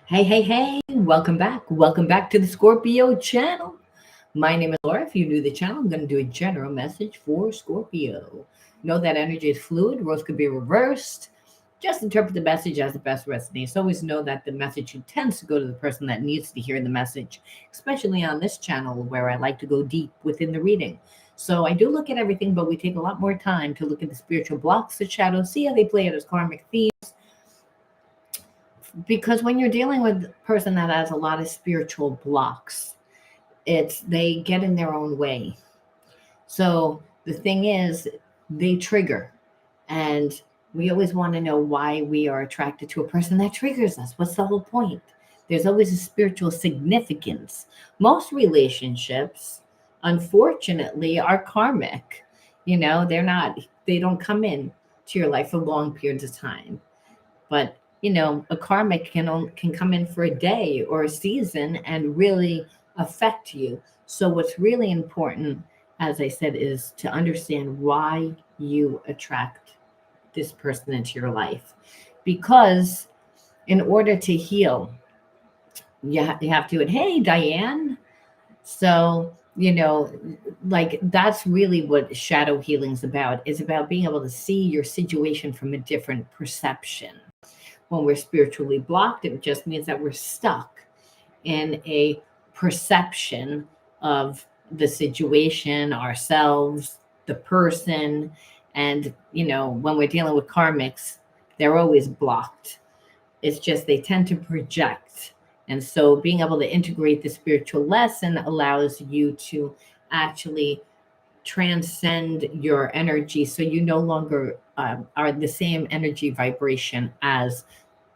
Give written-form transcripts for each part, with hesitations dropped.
Hey, hey, hey, welcome back. Welcome back to the Scorpio channel. My name is Laura. If you're new to the channel, I'm going to do a general message for Scorpio. Know that energy is fluid, roles could be reversed. Just interpret the message as the best resonates. Always know that the message tends to go to the person that needs to hear the message, especially on this channel where I like to go deep within the reading. So I do look at everything, but we take a lot more time to look at the spiritual blocks, the shadows, see how they play out as karmic themes, because when you're dealing with a person that has a lot of spiritual blocks, it's they get in their own way. So the thing is, they trigger, and we always want to know why we are attracted to a person that triggers us. What's the whole point? There's always a spiritual significance. Most relationships, unfortunately, are karmic. They don't come in to your life for long periods of time. But a karmic can come in for a day or a season and really affect you. So what's really important, as I said, is to understand why you attract this person into your life. Because in order to heal, you have to, and hey, Diane. So, like that's really what shadow healing is about. It's about being able to see your situation from a different perception. When we're spiritually blocked, it just means that we're stuck in a perception of the situation, ourselves, the person. And, when we're dealing with karmics, they're always blocked. It's just they tend to project. And so being able to integrate the spiritual lesson allows you to actually transcend your energy, so you no longer are the same energy vibration as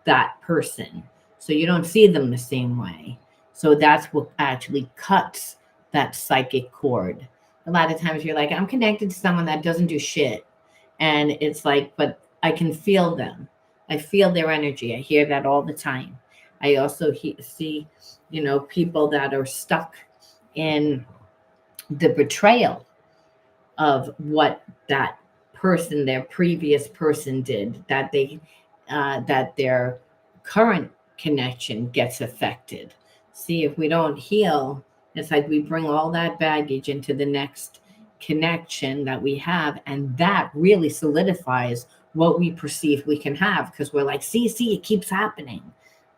that person. So you don't see them the same way. So that's what actually cuts that psychic cord. A lot of times you're like, I'm connected to someone that doesn't do shit. And it's like, but I can feel them. I feel their energy. I hear that all the time. I also see, people that are stuck in the betrayal of what that person, their previous person did, that their current connection gets affected. See, if we don't heal, it's like we bring all that baggage into the next connection that we have, and that really solidifies what we perceive we can have, because we're like, see, it keeps happening.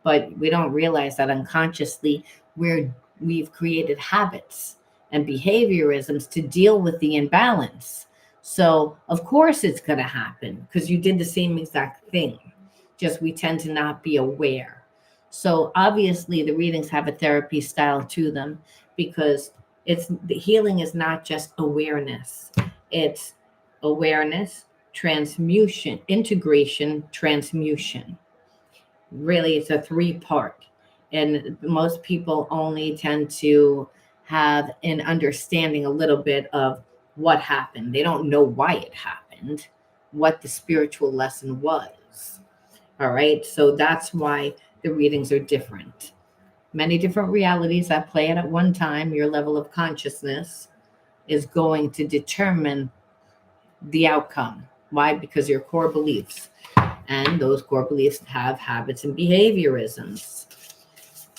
But we don't realize that unconsciously we've created habits and behaviorisms to deal with the imbalance. So of course it's going to happen because you did the same exact thing. Just we tend to not be aware. So obviously the readings have a therapy style to them, because the healing is not just awareness. It's awareness, transmutation, integration, transmutation. Really, it's a three-part. And most people only tend to have an understanding a little bit of what happened. They don't know why it happened, what the spiritual lesson was. All right. So that's why the readings are different. Many different realities that play out at one time. Your level of consciousness is going to determine the outcome. Why? Because your core beliefs, and those core beliefs have habits and behaviorisms.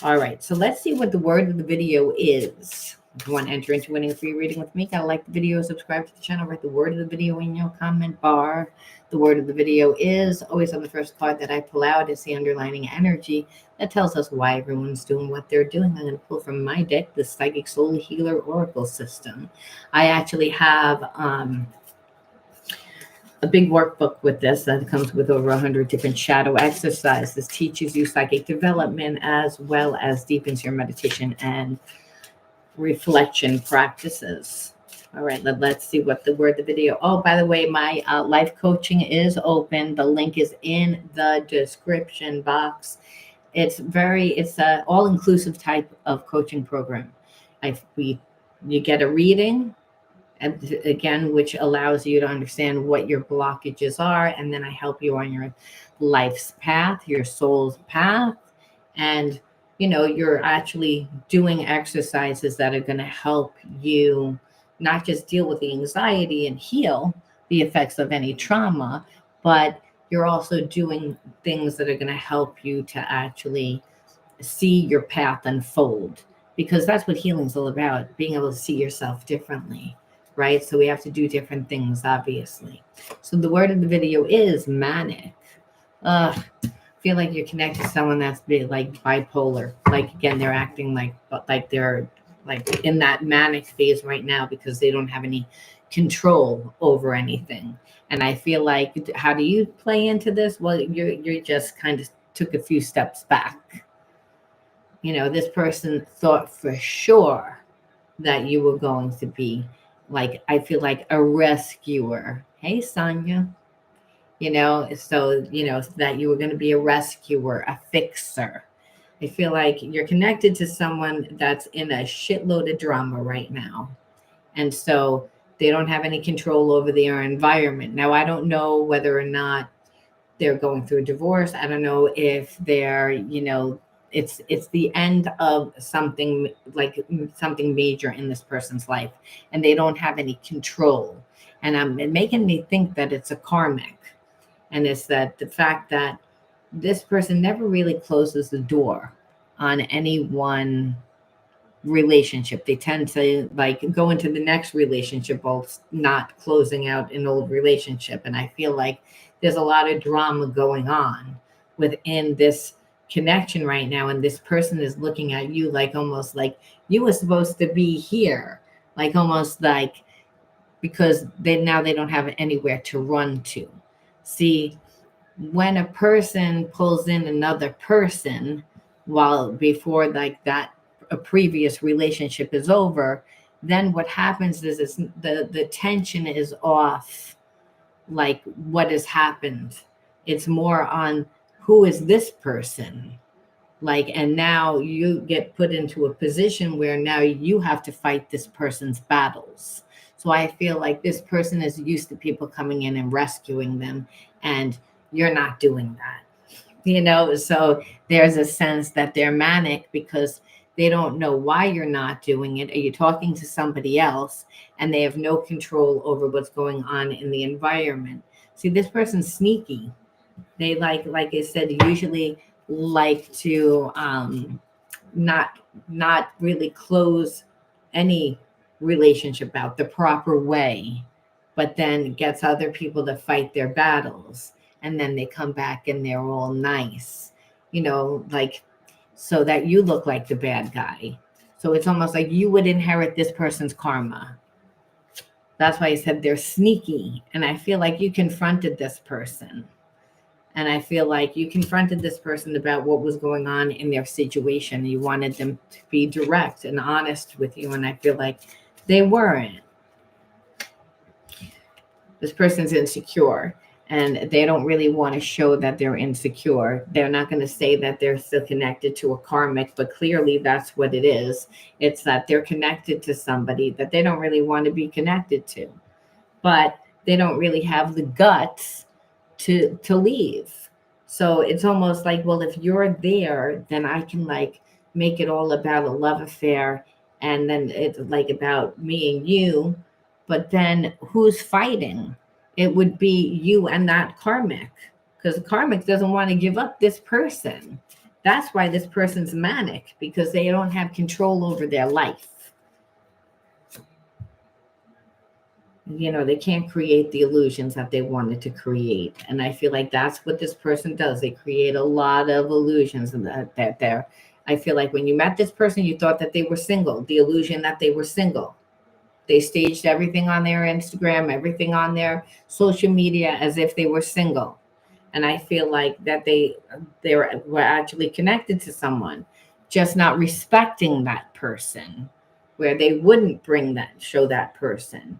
All right, so let's see what the word of the video is. If you want to enter into winning a free reading with me, gotta like the video, subscribe to the channel, write the word of the video in your comment bar. The word of the video is always on the first card that I pull out. Is the underlining energy that tells us why everyone's doing what they're doing. I'm going to pull from my deck, the Psychic Soul Healer Oracle System. I actually have a big workbook with this that comes with over 100 different shadow exercises. Teaches you psychic development as well as deepens your meditation and reflection practices. All right, let's see what the word the video. Oh, by the way, my life coaching is open. The link is in the description box. It's a all-inclusive type of coaching program. You get a reading, and again, which allows you to understand what your blockages are, and then I help you on your life's path, your soul's path, and you're actually doing exercises that are going to help you not just deal with the anxiety and heal the effects of any trauma, but you're also doing things that are going to help you to actually see your path unfold, because that's what healing's all about, being able to see yourself differently, right? So we have to do different things, obviously. So the word of the video is manic. Feel like you're connected to someone that's like bipolar. Like again, they're acting like they're like in that manic phase right now because they don't have any control over anything. And I feel like, how do you play into this? Well, you're just kind of took a few steps back. You know, this person thought for sure that you were going to be like, I feel like a rescuer. Hey, Sonia. You know, so, you know, that you were going to be a rescuer, a fixer. I feel like you're connected to someone that's in a shitload of drama right now. And so they don't have any control over their environment. Now, I don't know whether or not they're going through a divorce. I don't know if they're, you know, it's the end of something, like something major in this person's life, and they don't have any control. And I'm making me think that it's a karmic. And it's that the fact that this person never really closes the door on any one relationship. They tend to like go into the next relationship while not closing out an old relationship. And I feel like there's a lot of drama going on within this connection right now. And this person is looking at you like almost like you were supposed to be here, like almost like, because they don't have anywhere to run to. See, when a person pulls in another person while before like that a previous relationship is over, then what happens is the tension is off, like what has happened. It's more on who is this person, like, and now you get put into a position where now you have to fight this person's battles. So I feel like this person is used to people coming in and rescuing them, and you're not doing that, you know? So there's a sense that they're manic because they don't know why you're not doing it. Are you talking to somebody else? And they have no control over what's going on in the environment. See, this person's sneaky. They like I said, usually like to not really close any relationship out the proper way, but then gets other people to fight their battles, and then they come back and they're all nice, you know, like, so that you look like the bad guy. So it's almost like you would inherit this person's karma. That's why I said they're sneaky. And I feel like you confronted this person. And I feel like you confronted this person about what was going on in their situation. You wanted them to be direct and honest with you. And I feel like they weren't. This person's insecure, and they don't really want to show that they're insecure. They're not going to say that they're still connected to a karmic, but clearly that's what it is. It's that they're connected to somebody that they don't really want to be connected to, but they don't really have the guts to leave. So it's almost like, well, if you're there, then I can like make it all about a love affair, and then it's like about me and you. But then who's fighting? It would be you and that karmic, because the karmic doesn't want to give up this person. That's why this person's manic, because they don't have control over their life. You know, they can't create the illusions that they wanted to create. And I feel like that's what this person does. They create a lot of illusions, and that they're, I feel like when you met this person, you thought that they were single, the illusion that they were single. They staged everything on their Instagram, everything on their social media as if they were single. And I feel like that they were actually connected to someone, just not respecting that person, where they wouldn't show that person.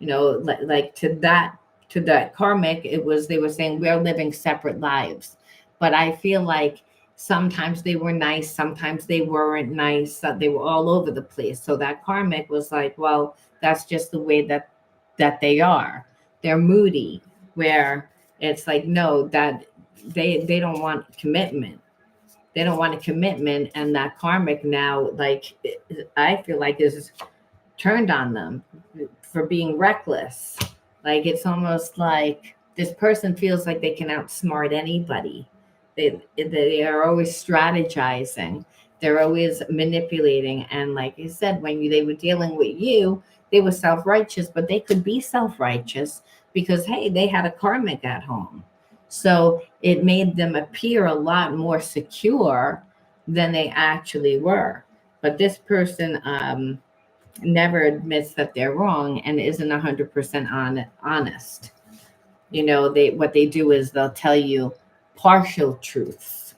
You know, like to that karmic, it was, they were saying we're living separate lives. But I feel like sometimes they were nice, sometimes they weren't nice. They were all over the place. So that karmic was like, well, that's just the way that they are. They're moody, where it's like, no, that they don't want commitment. They don't want a commitment. And that karmic now, like, I feel like is turned on them for being reckless. Like, it's almost like this person feels like they can outsmart anybody. They are always strategizing. They're always manipulating. And like I said, when they were dealing with you, they were self-righteous, but they could be self-righteous because, hey, they had a karmic at home. So it made them appear a lot more secure than they actually were. But this person never admits that they're wrong and isn't 100% honest. You know, they what they do is they'll tell you partial truths.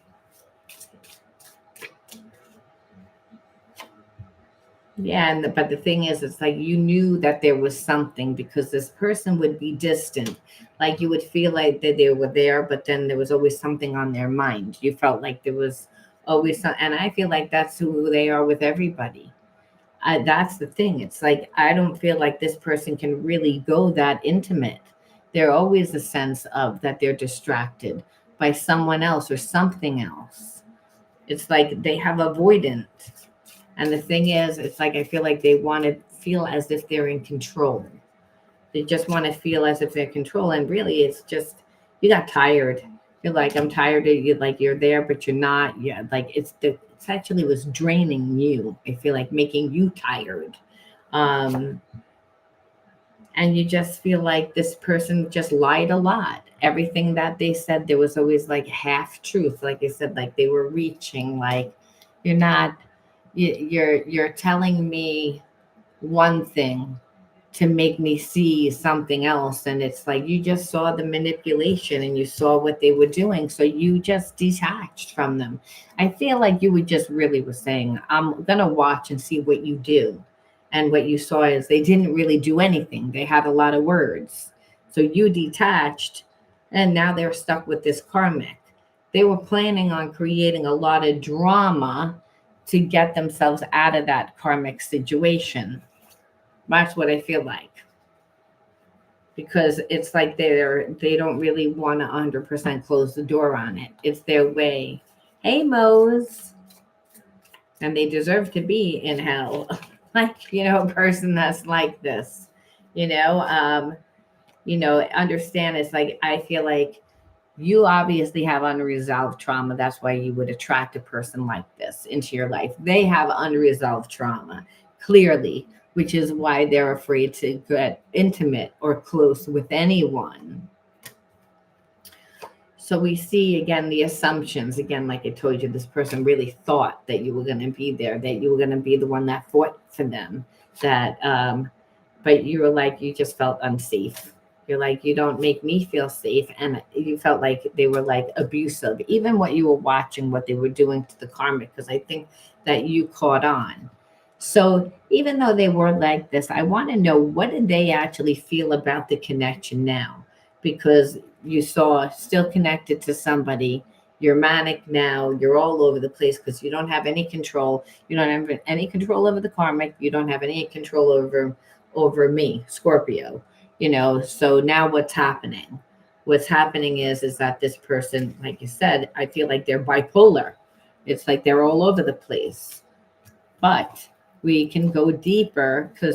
Yeah, but the thing is, it's like you knew that there was something because this person would be distant. Like you would feel like that they were there, but then there was always something on their mind. You felt like there was always some, and I feel like that's who they are with everybody. That's the thing. It's like I don't feel like this person can really go that intimate. There always a sense of that they're distracted by someone else or something else. It's like they have avoidant. And the thing is, it's like I feel like they want to feel as if they're in control. They just want to feel as if they're in control. And really, it's just you got tired. You're like, I'm tired of you. Like you're there, but you're not. Yeah, like it's actually was draining you. I feel like making you tired. Um, and you just feel like this person just lied a lot. Everything that they said, there was always like half truth. Like I said, like they were reaching. Like you're not. You're telling me one thing to make me see something else, and it's like you just saw the manipulation and you saw what they were doing, so you just detached from them. I feel like you would just really were saying, I'm gonna watch and see what you do. And what you saw is they didn't really do anything. They had a lot of words, so you detached, and now they're stuck with this karmic. They were planning on creating a lot of drama to get themselves out of that karmic situation. That's what I feel like. Because it's like they don't really want to 100% close the door on it. It's their way. Hey, Mose. And they deserve to be in hell. Like, a person that's like this. You know, understand it's like I feel like you obviously have unresolved trauma. That's why you would attract a person like this into your life. They have unresolved trauma, clearly, which is why they're afraid to get intimate or close with anyone. So we see again the assumptions. Again, like I told you, this person really thought that you were going to be there, that you were going to be the one that fought for them. But you were like, you just felt unsafe. You're like, you don't make me feel safe. And you felt like they were like abusive, even what you were watching, what they were doing to the karmic, because I think that you caught on. So even though they were like this, I want to know, what did they actually feel about the connection now? Because you saw still connected to somebody. You're manic now. You're all over the place because you don't have any control. You don't have any control over the karmic. You don't have any control over me, Scorpio. So now what's happening? What's happening is that this person, like you said, I feel like they're bipolar. It's like they're all over the place. But we can go deeper to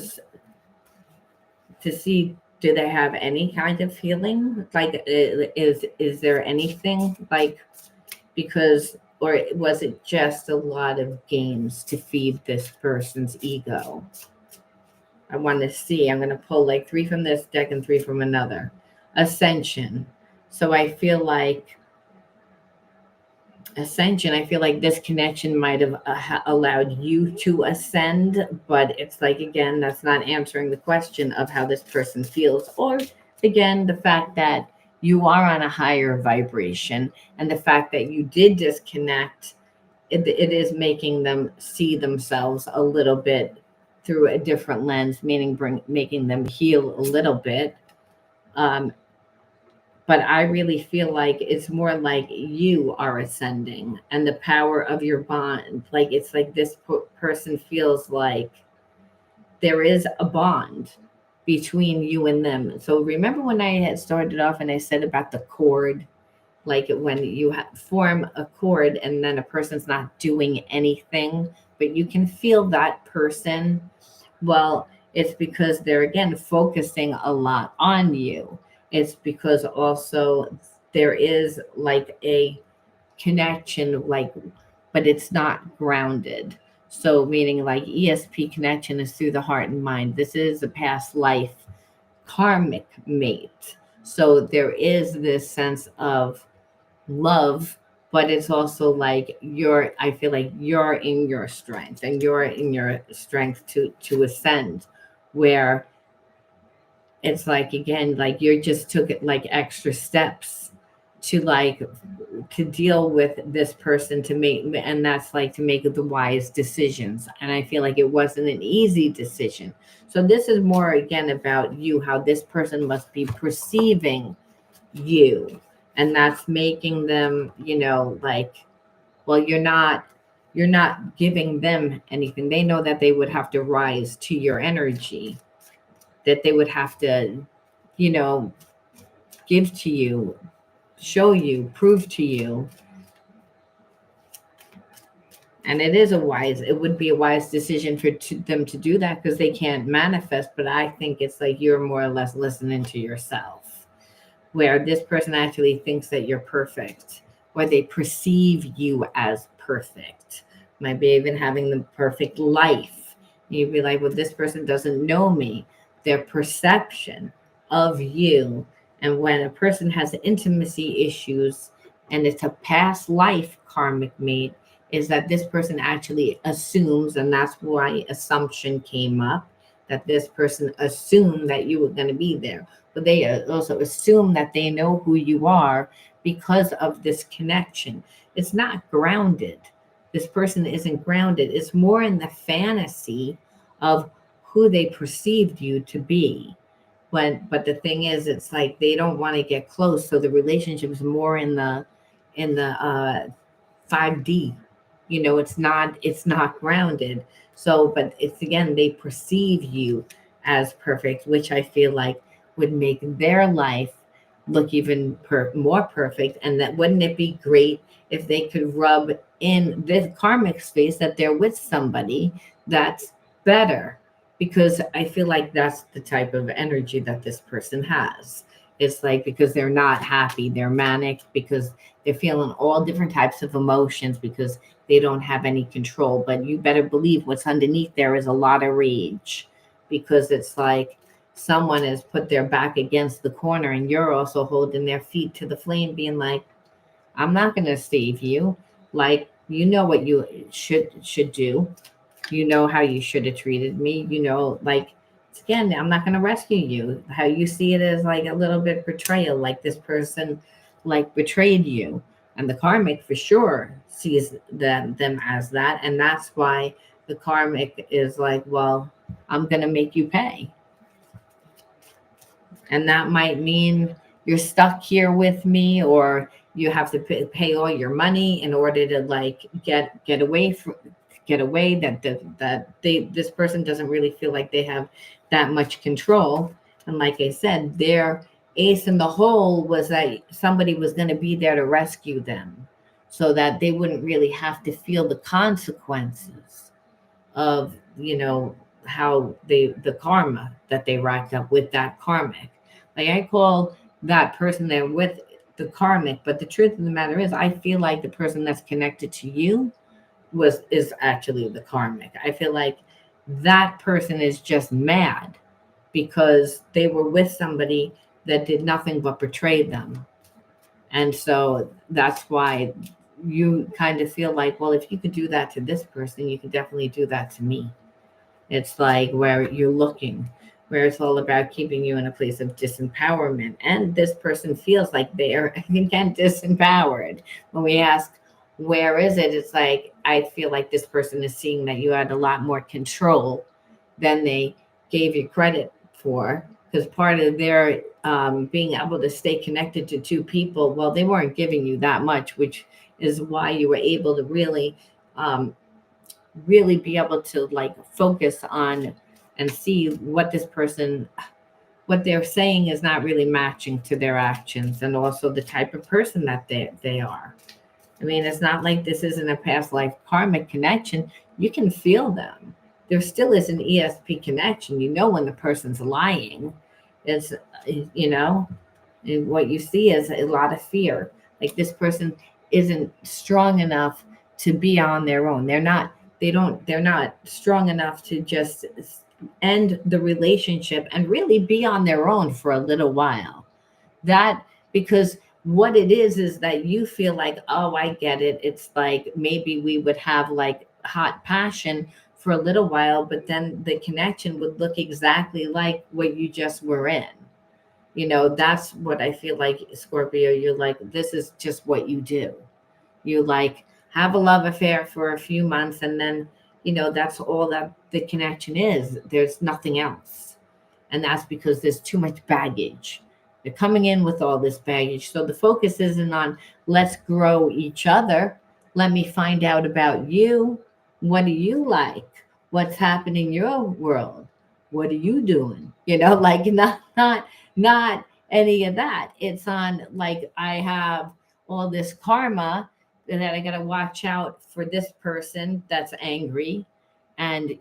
see, do they have any kind of feeling? Like, is there anything like, because, or was it just a lot of games to feed this person's ego? I want to see. I'm going to pull like 3 from this deck and 3 from another. Ascension. So I feel like Ascension, I feel like this connection might have allowed you to ascend, but it's like, again, that's not answering the question of how this person feels. Or again, the fact that you are on a higher vibration, and the fact that you did disconnect, it is making them see themselves a little bit through a different lens, meaning making them heal a little bit. But I really feel like it's more like you are ascending, and the power of your bond. Like it's like this person feels like there is a bond between you and them. So remember when I had started off and I said about the cord, like when you form a cord and then a person's not doing anything, but you can feel that person. Well, it's because they're again focusing a lot on you. It's because also there is like a connection, like, but it's not grounded. So meaning like ESP connection is through the heart and mind. This is a past life karmic mate. So there is this sense of love, but it's also like I feel like you're in your strength, and you're in your strength to ascend, where it's like, again, like you just took it like extra steps to like to deal with this person, to make, and that's like to make the wise decisions. And I feel like it wasn't an easy decision. So this is more again about you, how this person must be perceiving you, and that's making them, like, well, you're not giving them anything. They know that they would have to rise to your energy, that they would have to, you know give to you, show you, prove to you. And it would be a wise decision for them to do that, because they can't manifest. But I think it's like you're more or less listening to yourself, where this person actually thinks that you're perfect, or they perceive you as perfect. Might be even having the perfect life. You'd be like, well, this person doesn't know me. Their perception of you. And when a person has intimacy issues and it's a past life karmic mate, is that this person actually assumes, and that's why assumption came up, that this person assumed that you were going to be there. But they also assume that they know who you are because of this connection. It's not grounded. This person isn't grounded. It's more in the fantasy of who they perceived you to be. But the thing is, it's like they don't want to get close. So the relationship is more in the 5D. It's not grounded. So, but it's, again, they perceive you as perfect, which I feel like would make their life look even more perfect. And that, wouldn't it be great if they could rub in this karmic space that they're with somebody that's better? Because I feel like that's the type of energy that this person has. It's like, because they're not happy, they're manic, because they're feeling all different types of emotions, because they don't have any control. But you better believe what's underneath there is a lot of rage, because it's like someone has put their back against the corner, and you're also holding their feet to the flame, being like, I'm not going to save you. Like, you know what you should do. You know how you should have treated me. Like, again, I'm not going to rescue you. How you see it as like a little bit betrayal, like this person like betrayed you. And the karmic for sure sees them as that. And that's why the karmic is like, well, I'm going to make you pay. And that might mean you're stuck here with me, or you have to pay all your money in order to like get away this person doesn't really feel like they have that much control. And like I said, their ace in the hole was that somebody was going to be there to rescue them, so that they wouldn't really have to feel the consequences of how the karma that they racked up with that karmic. Like, I call that person there with the karmic, but the truth of the matter is, I feel like the person that's connected to you is actually the karmic. I feel like that person is just mad because they were with somebody that did nothing but betray them. And so that's why you kind of feel like, well, if you could do that to this person, you could definitely do that to me. It's like where you're looking, where it's all about keeping you in a place of disempowerment. And this person feels like they're, again, disempowered. When we ask, where is it? It's like, I feel like this person is seeing that you had a lot more control than they gave you credit for. Because part of their being able to stay connected to two people, well, they weren't giving you that much, which is why you were able to really be able to like focus on and see what they're saying is not really matching to their actions, and also the type of person that they are. I mean, it's not like this isn't a past life karmic connection. You can feel them. There still is an ESP connection. When the person's lying. And what you see is a lot of fear. Like, this person isn't strong enough to be on their own. They're not strong enough to just end the relationship and really be on their own for a little while. That because what it is that you feel like, oh, I get it. It's like maybe we would have like hot passion for a little while, but then the connection would look exactly like what you just were in. That's what I feel like, Scorpio. You're like, this is just what you do. You like have a love affair for a few months, and then, that's all that the connection is. There's nothing else. And that's because there's too much baggage. They're coming in with all this baggage. So the focus isn't on let's grow each other. Let me find out about you. What do you like? What's happening in your world? What are you doing? Like not any of that. It's on like I have all this karma that I got to watch out for this person that's angry, and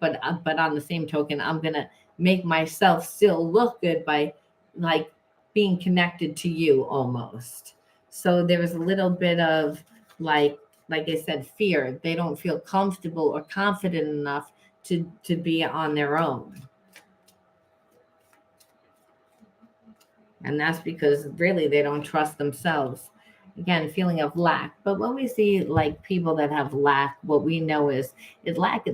but on the same token, I'm gonna make myself still look good by like being connected to you almost. So there's a little bit of like I said, fear. They don't feel comfortable or confident enough to be on their own. And that's because really they don't trust themselves. Again, feeling of lack. But when we see like people that have lack, what we know is lack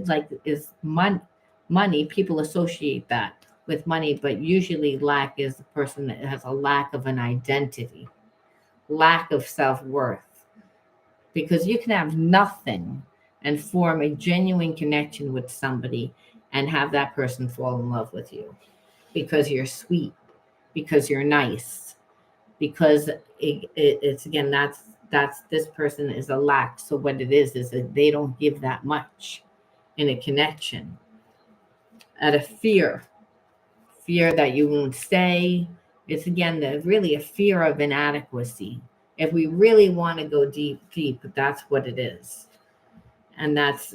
is money. People associate that with money, but usually lack is the person that has a lack of an identity, lack of self-worth. Because you can have nothing and form a genuine connection with somebody and have that person fall in love with you because you're sweet, because you're nice, because it's again that's this person is a lack. So what it is that they don't give that much in a connection. Out of fear that you won't stay. It's again really a fear of inadequacy. If we really want to go deep, that's what it is. And that's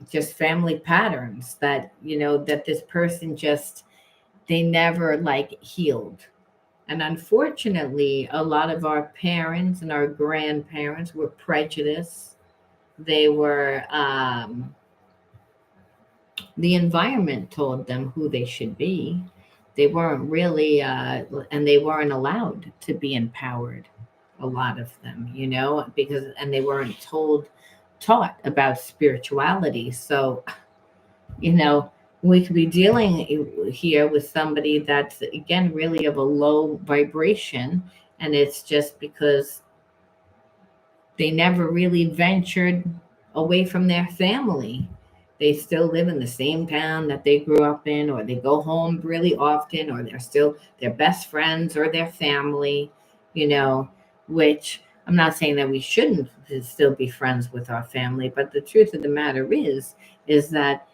just family patterns that that this person just they never like healed. And unfortunately, a lot of our parents and our grandparents were prejudiced. They were, the environment told them who they should be. They weren't really, and they weren't allowed to be empowered, a lot of them, and they weren't taught about spirituality. So, you know, we could be dealing here with somebody that's again really of a low vibration, and it's just because they never really ventured away from their family. They still live in the same town that they grew up in, or they go home really often, or they're still their best friends or their family, you know, which I'm not saying that we shouldn't still be friends with our family, but the truth of the matter is that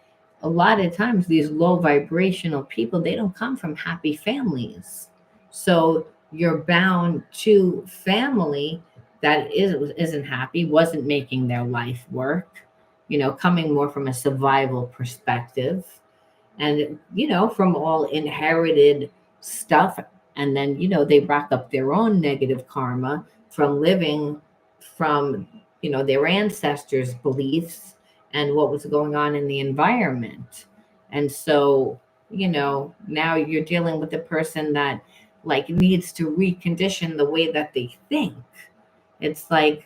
a lot of times these low vibrational people, they don't come from happy families. So you're bound to family that isn't happy, wasn't making their life work, coming more from a survival perspective, and from all inherited stuff. And then they rack up their own negative karma from living from their ancestors' beliefs and what was going on in the environment. And so now you're dealing with a person that like needs to recondition the way that they think. It's like,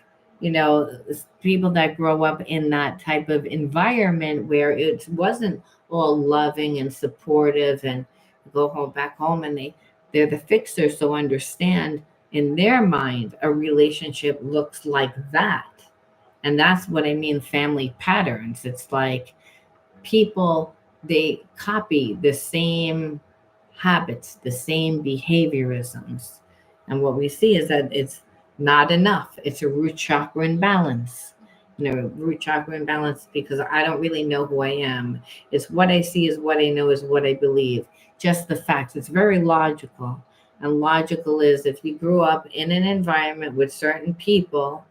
people that grow up in that type of environment where it wasn't all loving and supportive, and go home back home and they're the fixer. So understand, in their mind a relationship looks like that. And that's what I mean, family patterns. It's like people, they copy the same habits, the same behaviorisms. And what we see is that it's not enough. It's a root chakra imbalance. Root chakra imbalance, because I don't really know who I am. It's what I see is what I know is what I believe. Just the facts. It's very logical. And logical is if you grew up in an environment with certain people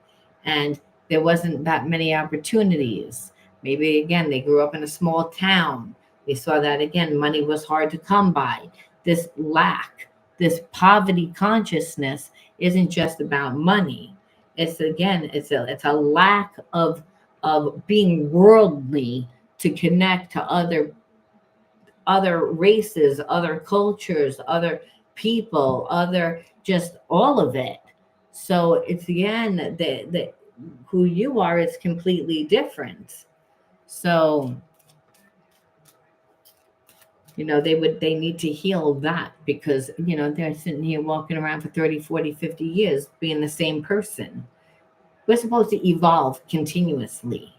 and there wasn't that many opportunities. Maybe again, they grew up in a small town. We saw that again, money was hard to come by. This lack, this poverty consciousness isn't just about money. It's again, it's a lack of being worldly to connect to other races, other cultures, other people, other just all of it. So it's again the who you are is completely different. So they need to heal that, because they're sitting here walking around for 30, 40, 50 years being the same person. We're supposed to evolve continuously,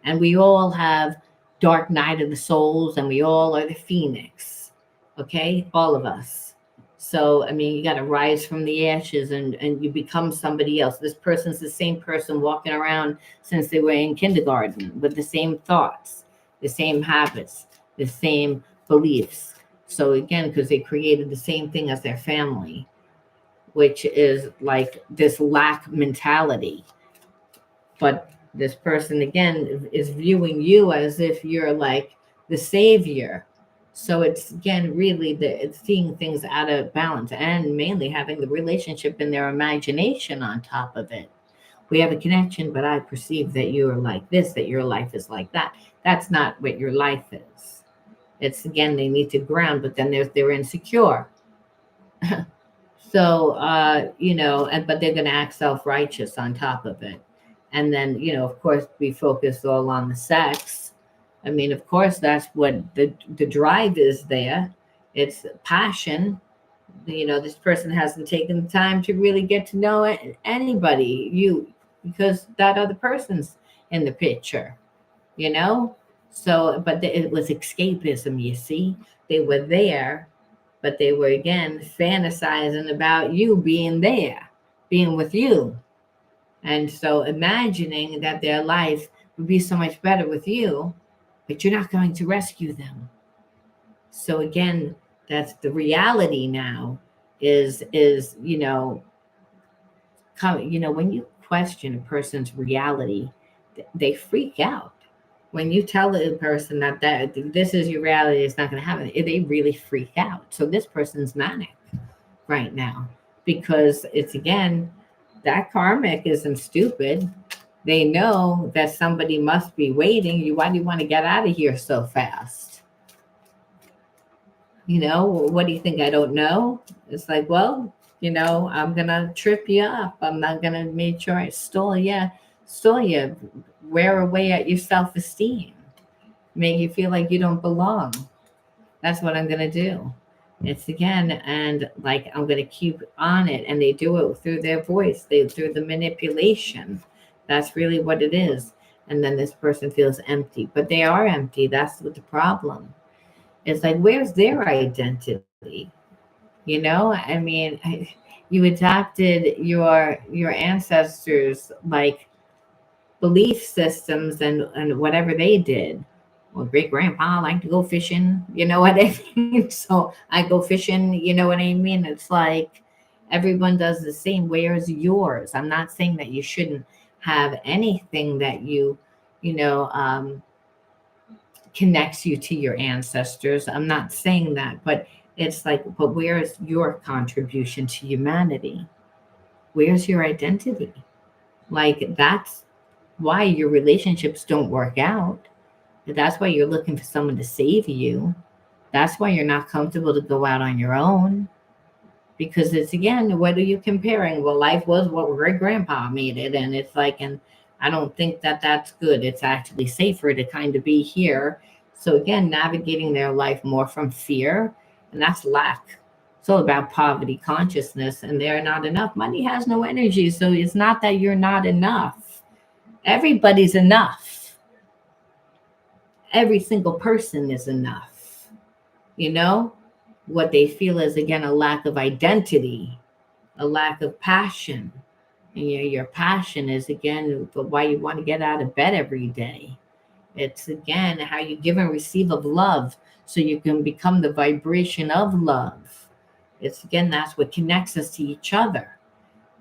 and we all have dark night of the souls, and we all are the phoenix. Okay, all of us. So I mean, you got to rise from the ashes, and you become somebody else. This person's the same person walking around since they were in kindergarten, with the same thoughts, the same habits, the same beliefs. So again, because they created the same thing as their family, which is like this lack mentality. But this person again is viewing you as if you're like the savior. So it's again really it's seeing things out of balance, and mainly having the relationship in their imagination on top of it. We have a connection, but I perceive that you are like this, that your life is like that. That's not what your life is. It's again, they need to ground, but then they're insecure. So, and but they're going to act self-righteous on top of it. And then, of course, we focus all on the sex. I mean, of course, that's what the drive is there. It's passion. This person hasn't taken the time to really get to know anybody, because that other person's in the picture, you know? So, but it was escapism, you see. They were there, but they were again fantasizing about you being there, being with you. And so imagining that their life would be so much better with you, but you're not going to rescue them. So again, that's the reality now is when you question a person's reality, they freak out. When you tell a person that this is your reality, it's not going to happen, they really freak out. So this person's manic right now, because it's again, that karmic isn't stupid. They know that somebody must be waiting. Why do you want to get out of here so fast? What do you think? I don't know. It's like, well, I'm gonna trip you up. I'm not gonna make sure I stole you, wear away at your self-esteem, make you feel like you don't belong. That's what I'm gonna do. It's again, and like I'm gonna keep on it, and they do it through their voice, through the manipulation. That's really what it is. And then this person feels empty, but they are empty. That's what the problem. It's like, where's their identity? I mean, you adopted your ancestors like belief systems and whatever they did. Well, great grandpa liked to go fishing, you know what I mean? So I go fishing, you know what I mean? It's like everyone does the same. Where's yours? I'm not saying that you shouldn't have anything that you know, connects you to your ancestors. I'm not saying that, but it's like, but where's your contribution to humanity? Where's your identity? Like, that's why your relationships don't work out. That's why you're looking for someone to save you. That's why you're not comfortable to go out on your own. Because it's again, what are you comparing? Well, life was what great grandpa made it. And it's like, and I don't think that that's good. It's actually safer to kind of be here. So again, navigating their life more from fear, and that's lack. It's all about poverty consciousness, and they're not enough. Money has no energy. So it's not that you're not enough. Everybody's enough. Every single person is enough. What they feel is again a lack of identity, a lack of passion. And your passion is again why you want to get out of bed every day. It's again how you give and receive of love, so you can become the vibration of love. It's again, that's what connects us to each other.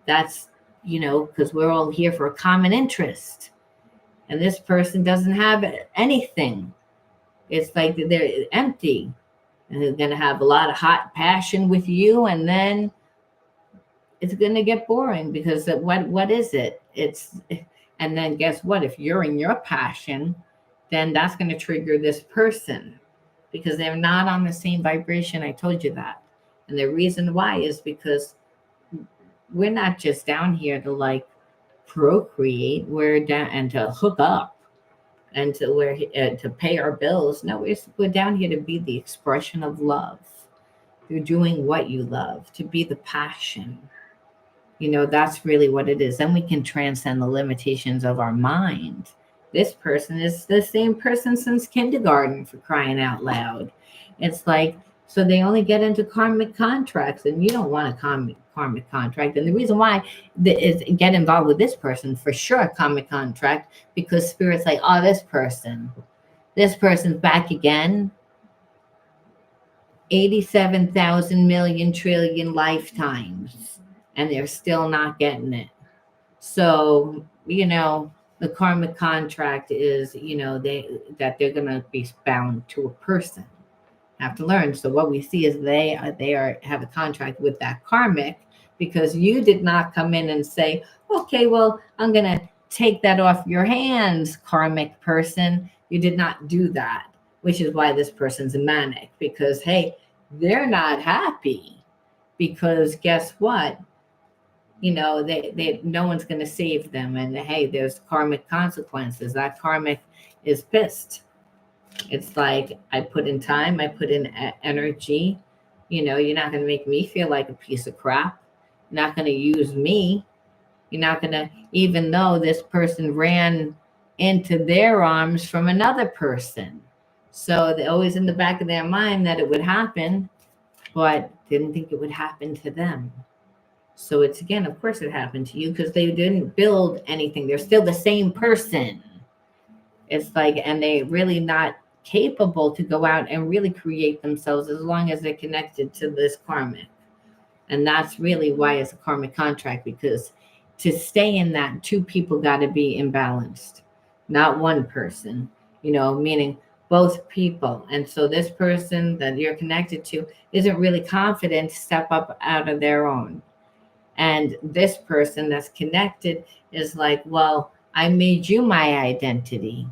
That's because we're all here for a common interest, and this person doesn't have anything. It's like they're empty, and they're going to have a lot of hot passion with you, and then it's going to get boring because what is it? And then guess what? If you're in your passion, then that's going to trigger this person because they're not on the same vibration. I told you that. And the reason why is because we're not just down here to like procreate, we're down and to hook up and to pay our bills. No, we're down here to be the expression of love. You're doing what you love, to be the passion. That's really what it is. Then we can transcend the limitations of our mind. This person is the same person since kindergarten, for crying out loud. It's like, so they only get into karmic contracts, and you don't want a karmic contract. And the reason why is get involved with this person, for sure, a karmic contract, because spirit's like, oh, this person's back again. 87,000 million trillion lifetimes, and they're still not getting it. So, the karmic contract is, they're going to be bound to a person. Have to learn. So what we see is they have a contract with that karmic because you did not come in and say, okay, well, I'm going to take that off your hands, karmic person. You did not do that, which is why this person's manic, because, hey, they're not happy because guess what? They no one's going to save them. And hey, there's karmic consequences. That karmic is pissed. It's like, I put in time, I put in energy. You're not going to make me feel like a piece of crap. You're not going to use me. You're not going to, even though this person ran into their arms from another person. So they're always in the back of their mind that it would happen, but didn't think it would happen to them. So it's, again, of course it happened to you because they didn't build anything. They're still the same person. It's like, and they're really not capable to go out and really create themselves as long as they're connected to this karmic. And that's really why it's a karmic contract, because to stay in that, two people got to be imbalanced, not one person, meaning both people. And so this person that you're connected to isn't really confident to step up out of their own. And this person that's connected is like, well, I made you my identity.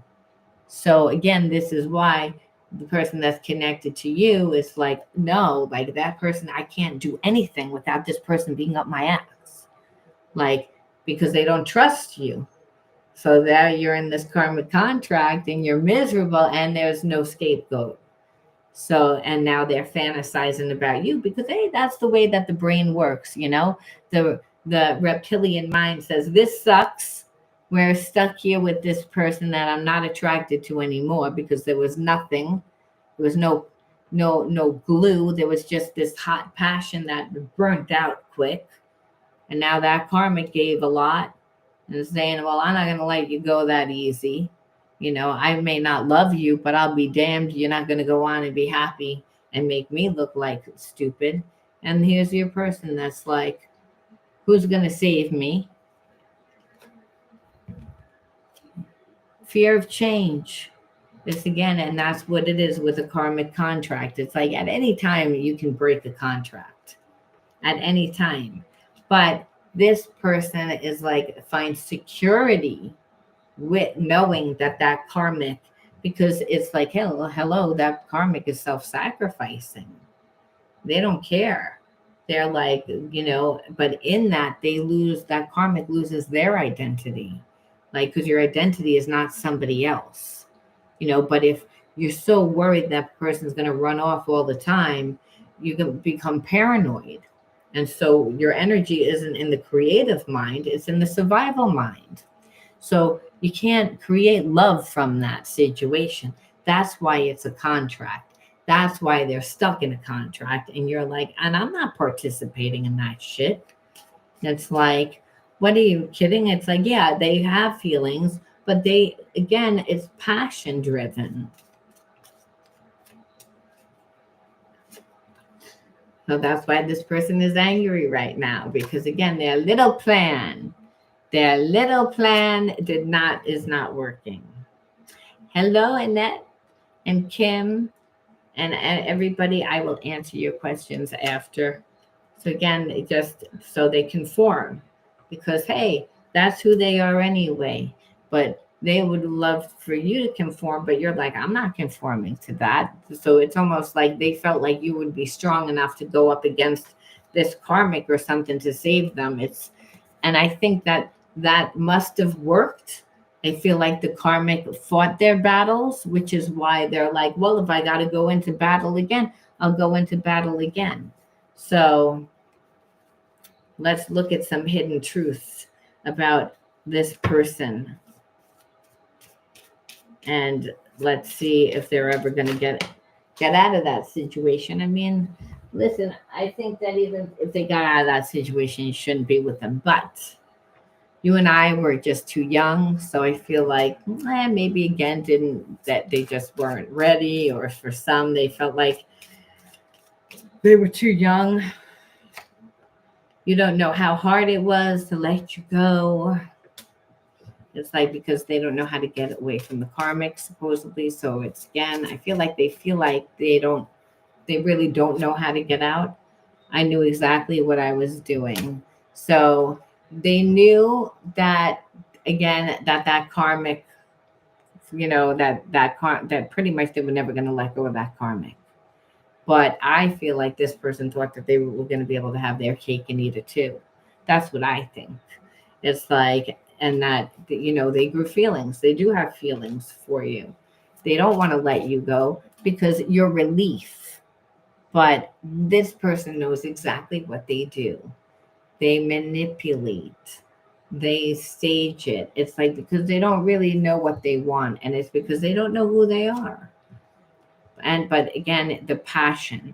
So again, this is why the person that's connected to you is like, no, like that person, I can't do anything without this person being up my ass. Like, because they don't trust you. So there you're in this karmic contract and you're miserable and there's no scapegoat. So, and now they're fantasizing about you because, hey, that's the way that the brain works. The reptilian mind says, this sucks. We're stuck here with this person that I'm not attracted to anymore because there was nothing. There was no glue. There was just this hot passion that burnt out quick. And now that karmic gave a lot and saying, well, I'm not going to let you go that easy. I may not love you, but I'll be damned. You're not going to go on and be happy and make me look like stupid. And here's your person that's like, who's going to save me? Fear of change. This again, and that's what it is with a karmic contract. It's like at any time you can break a contract. At any time. But this person is like, finds security with knowing that karmic, because it's like, hello, that karmic is self-sacrificing. They don't care. They're like, but in that that karmic loses their identity. Like, because your identity is not somebody else, but if you're so worried that person's going to run off all the time, you can become paranoid. And so your energy isn't in the creative mind, it's in the survival mind. So you can't create love from that situation. That's why it's a contract. That's why they're stuck in a contract. And you're like, and I'm not participating in that shit. It's like, what are you kidding? It's like, yeah, they have feelings, but it's passion driven. So that's why this person is angry right now, because again, their little plan is not working. Hello, Annette and Kim and everybody. I will answer your questions after. So again, it just so they conform because hey, that's who they are anyway. But they would love for you to conform, but you're like, I'm not conforming to that. So it's almost like they felt like you would be strong enough to go up against this karmic or something to save them. And I think that that must have worked. I feel like the karmic fought their battles, which is why they're like, well, if I got to go into battle again, I'll go into battle again. So let's look at some hidden truths about this person and let's see if they're ever going to get out of that situation. I mean, listen, I think that even if they got out of that situation, you shouldn't be with them. But you and I were just too young, so I feel like maybe again didn't that they just weren't ready, or for some they felt like they were too young. You don't know how hard it was to let you go. It's like because they don't know how to get away from the karmic, supposedly. So it's again, I feel like they really don't know how to get out. I knew exactly what I was doing. So they knew that again, that karmic, that pretty much they were never going to let go of that karmic. But I feel like this person thought that they were going to be able to have their cake and eat it too. That's what I think. It's like, and that, they grew feelings. They do have feelings for you. They don't want to let you go because you're relief. But this person knows exactly what they do. They manipulate. They stage it. It's like because they don't really know what they want. And it's because they don't know who they are. But again, the passion,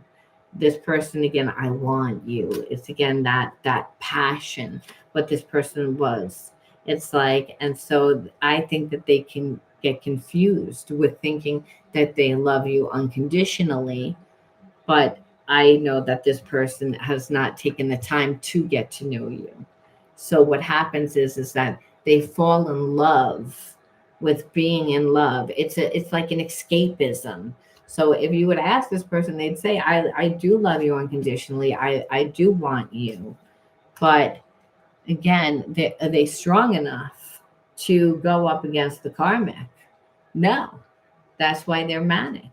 this person again, I want you. It's again that passion, what this person was. It's like, and so I think that they can get confused with thinking that they love you unconditionally, but I know that this person has not taken the time to get to know you. So what happens is that they fall in love with being in love. It's like an escapism. So if you would ask this person, they'd say, I do love you unconditionally. I do want you. But again, are they strong enough to go up against the karmic? No. That's why they're manic.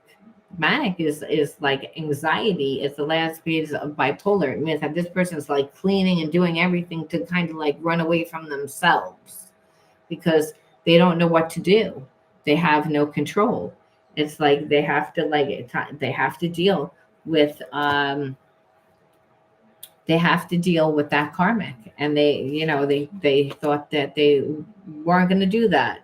Manic is like anxiety. It's the last phase of bipolar. It means that this person is like cleaning and doing everything to kind of like run away from themselves because they don't know what to do. They have no control. It's like they have to deal with that karmic, and they thought that they weren't going to do that.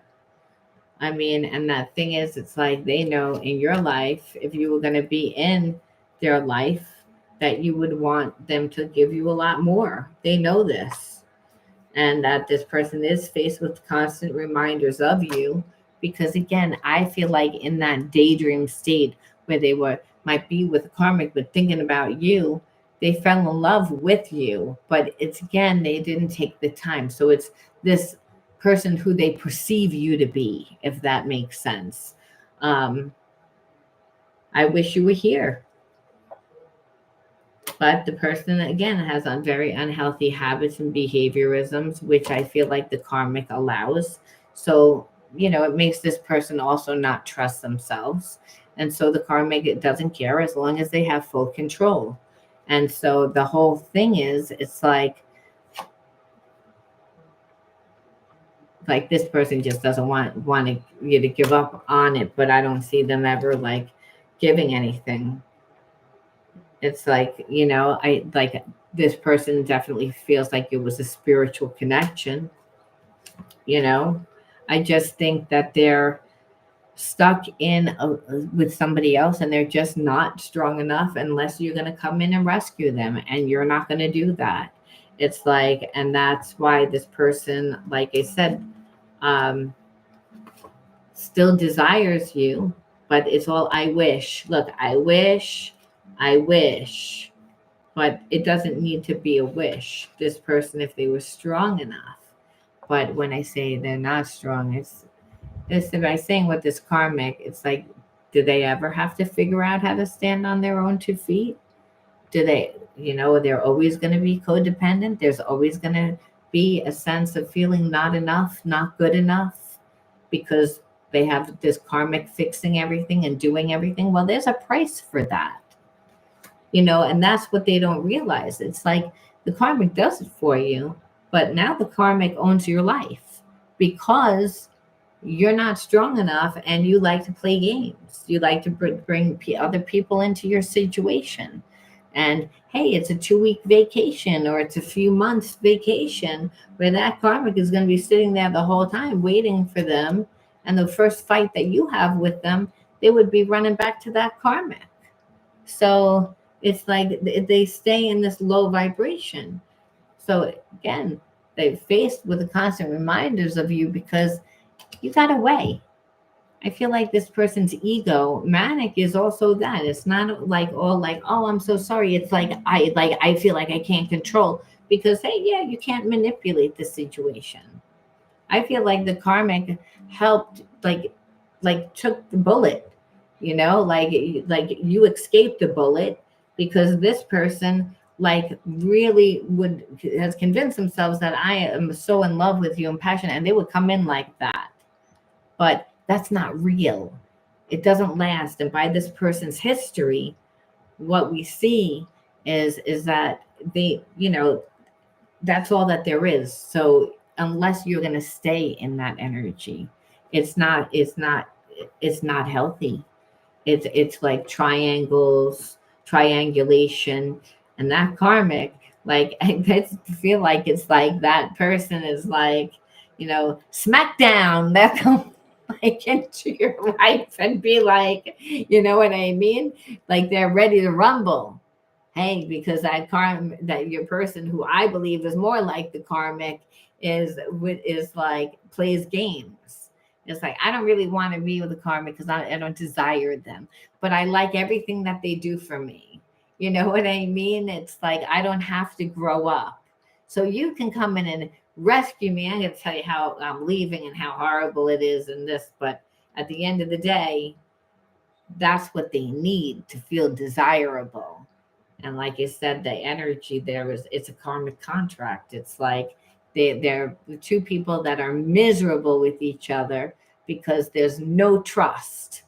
I mean, and that thing is, it's like they know in your life, if you were going to be in their life, that you would want them to give you a lot more. They know this. And that this person is faced with constant reminders of you. Because again, I feel like in that daydream state where they might be with a karmic, but thinking about you, they fell in love with you. But it's again, they didn't take the time. So it's this person who they perceive you to be, if that makes sense. I wish you were here. But the person, again, has very unhealthy habits and behaviorisms, which I feel like the karmic allows. So, it makes this person also not trust themselves. And so the karmic, it doesn't care as long as they have full control. And so the whole thing is, it's like this person just doesn't want you to give up on it, but I don't see them ever like giving anything. It's like, I like this person definitely feels like it was a spiritual connection. I just think that they're stuck in with somebody else and they're just not strong enough unless you're going to come in and rescue them, and you're not going to do that. It's like, and that's why this person, like I said, still desires you, but it's all I wish. Look, I wish, but it doesn't need to be a wish. This person, if they were strong enough, but when I say they're not strong, it's by saying with this karmic, it's like, do they ever have to figure out how to stand on their own 2 feet? Do they? they're always going to be codependent. There's always going to be a sense of feeling not enough, not good enough, because they have this karmic fixing everything and doing everything. Well, there's a price for that, and that's what they don't realize. It's like the karmic does it for you, but now the karmic owns your life because you're not strong enough and you like to play games. You like to bring other people into your situation. And hey, it's a 2-week vacation or it's a few months vacation where that karmic is going to be sitting there the whole time waiting for them. And the first fight that you have with them, they would be running back to that karmic. So it's like they stay in this low vibration. So again, they're faced with the constant reminders of you because you got away. I feel like this person's ego, manic, is also that. It's not like all like, oh, I'm so sorry. It's like I feel like I can't control because hey, yeah, you can't manipulate the situation. I feel like the karmic helped, like took the bullet, like you escaped the bullet because this person like really has convinced themselves that I am so in love with you and passionate, and they would come in like that. But that's not real. It doesn't last. And by this person's history, what we see is that they, that's all that there is. So unless you're going to stay in that energy, it's not healthy. It's like triangulation, and that karmic, like I feel like it's like that person is like, smackdown that come like into your life and be like, you know what I mean? Like they're ready to rumble. Hey, because that your person who I believe is more like the karmic is like plays games. It's like I don't really want to be with the karmic because I don't desire them, but I like everything that they do for me. You know what I mean? It's like I don't have to grow up, so you can come in and rescue me. I'm going to tell you how I'm leaving and how horrible it is and this, but at the end of the day, that's what they need to feel desirable. And like you said, the energy there it's a karmic contract. It's like they're the two people that are miserable with each other because there's no trust.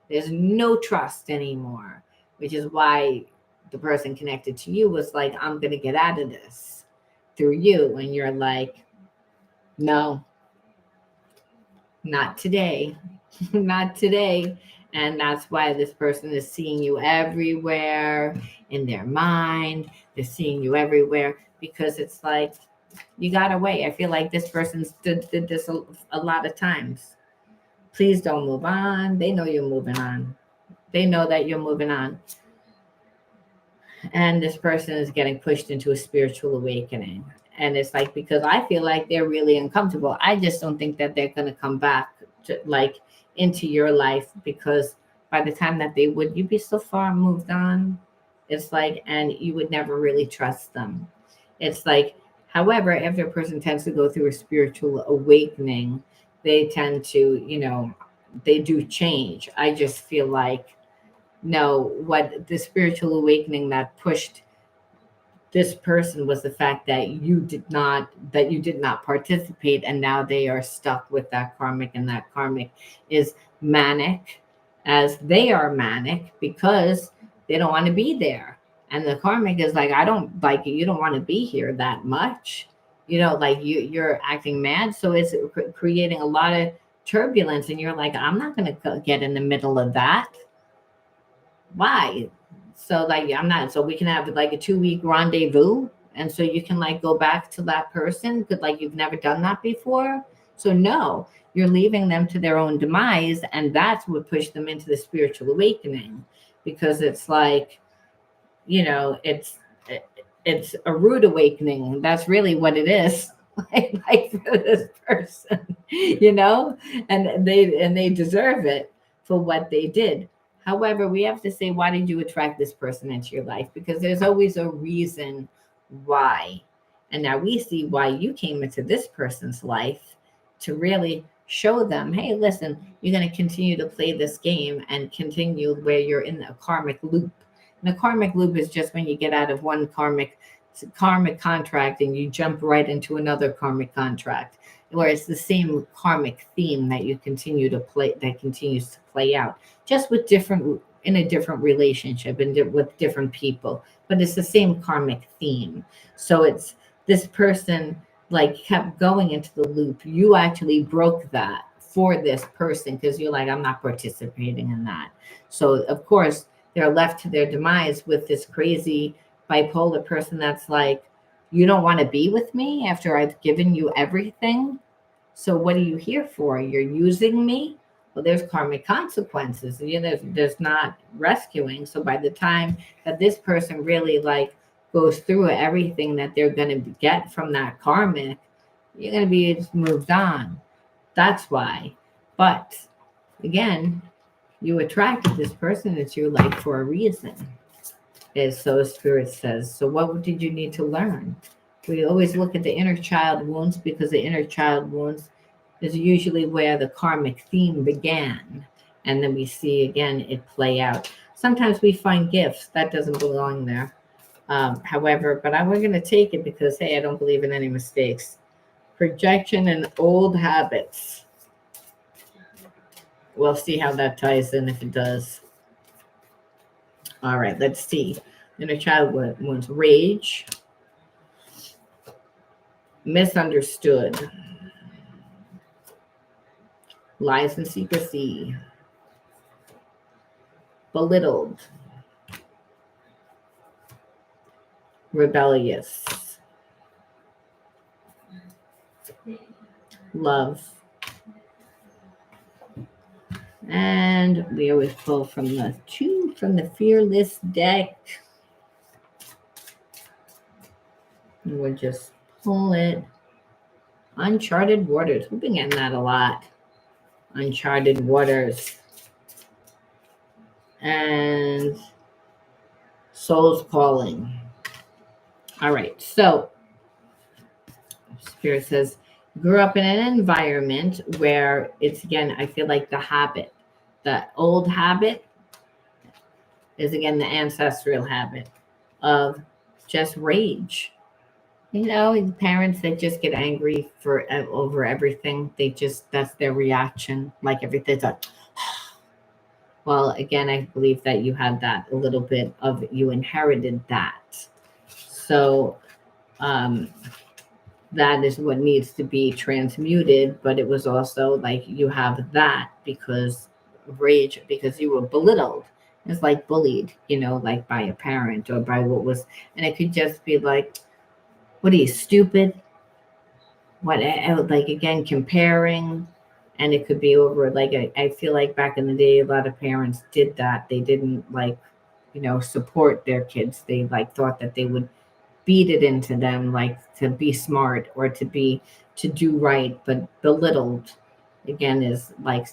There's no trust anymore, which is why the person connected to you was like, I'm going to get out of this through you. And you're like, no, not today, not today. And that's why this person is seeing you everywhere in their mind. They're seeing you everywhere because it's like you got away. I feel like this person did this a lot of times. Please don't move on. They know you're moving on. They know that you're moving on. And this person is getting pushed into a spiritual awakening. And it's like, because I feel like they're really uncomfortable. I just don't think that they're going to come back to like into your life, because by the time that they would, you'd be so far moved on. It's like, and you would never really trust them. It's like, however, if a person tends to go through a spiritual awakening, they tend to, they do change. I just feel like, no, what the spiritual awakening that pushed this person was the fact that you did not participate, and now they are stuck with that karmic, and that karmic is manic, as they are manic because they don't want to be there. And the karmic is like, I don't like you don't want to be here that much, like you're acting mad, so it's creating a lot of turbulence, and you're like, I'm not going to get in the middle of that. Why? So like I'm not, so we can have like a 2-week rendezvous, and so you can like go back to that person because like you've never done that before. So no, you're leaving them to their own demise, and that's what pushed them into the spiritual awakening, because it's like, it's a rude awakening. That's really what it is. like for this person, and they deserve it for what they did. However, we have to say, why did you attract this person into your life? Because there's always a reason why. And now we see why you came into this person's life, to really show them, hey, listen, you're going to continue to play this game and continue where you're in a karmic loop. And a karmic loop is just when you get out of one karmic contract and you jump right into another karmic contract, where it's the same karmic theme that you continue to play, that continues to play out, just with different, in a different relationship and with different people, but it's the same karmic theme. So it's this person like kept going into the loop. You actually broke that for this person because you're like, I'm not participating in that. So of course they're left to their demise with this crazy bipolar person that's like, you don't want to be with me after I've given you everything. So what are you here for? You're using me? Well, there's karmic consequences. You know, there's not rescuing. So by the time that this person really like goes through everything that they're going to get from that karmic, you're going to be moved on. That's why. But again, you attracted this person into your life for a reason, is so Spirit says. So what did you need to learn? We always look at the inner child wounds because the inner child wounds is usually where the karmic theme began. And then we see again it play out. Sometimes we find gifts that doesn't belong there. However, but we're going to take it because, hey, I don't believe in any mistakes. Projection and old habits. We'll see how that ties in if it does. All right, let's see. Inner child wounds, rage, misunderstood, lies and secrecy, belittled, rebellious, love. And we always pull from the fearless deck. And we'll just pull it. Uncharted waters. We've been getting that a lot. Uncharted waters. And soul's calling. All right. So Spirit says, grew up in an environment where it's, again, I feel like the old habit is, again, the ancestral habit of just rage. You know, parents that just get angry for over everything. That's their reaction. Like everything's like, well, again, I believe that you had that a little bit of, you inherited that. So, that is what needs to be transmuted, but it was also like you have that because of rage, because you were belittled. It's like bullied, you know, like by a parent or by what was, and it could just be like, what are you, stupid? What, like, again, comparing, and it could be over, like, I feel like back in the day, a lot of parents did that. They didn't, like, you know, support their kids. They, like, thought that they would beat it into them, like to be smart or to do right, but belittled, again, is like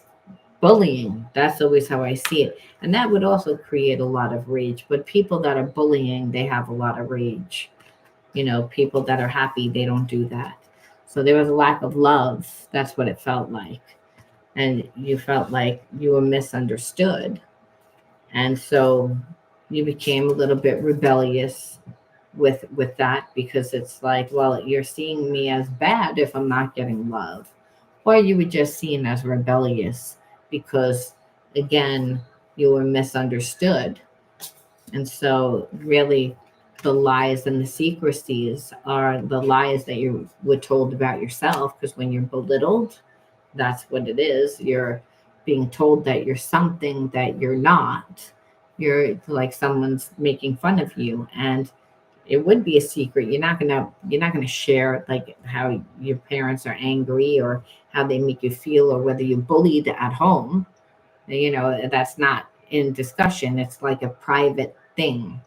bullying. That's always how I see it. And that would also create a lot of rage. But people that are bullying, they have a lot of rage. You know, people that are happy, they don't do that. So there was a lack of love. That's what it felt like. And you felt like you were misunderstood. And so you became a little bit rebellious with that, because it's like, well, you're seeing me as bad if I'm not getting love, or you were just seen as rebellious because, again, you were misunderstood. And so really the lies and the secrecies are the lies that you were told about yourself, because when you're belittled, that's what it is. You're being told that you're something that you're not. You're like someone's making fun of you, and it would be a secret. You're not gonna share like how your parents are angry or how they make you feel or whether you're bullied at home. You know, that's not in discussion. It's like a private thing,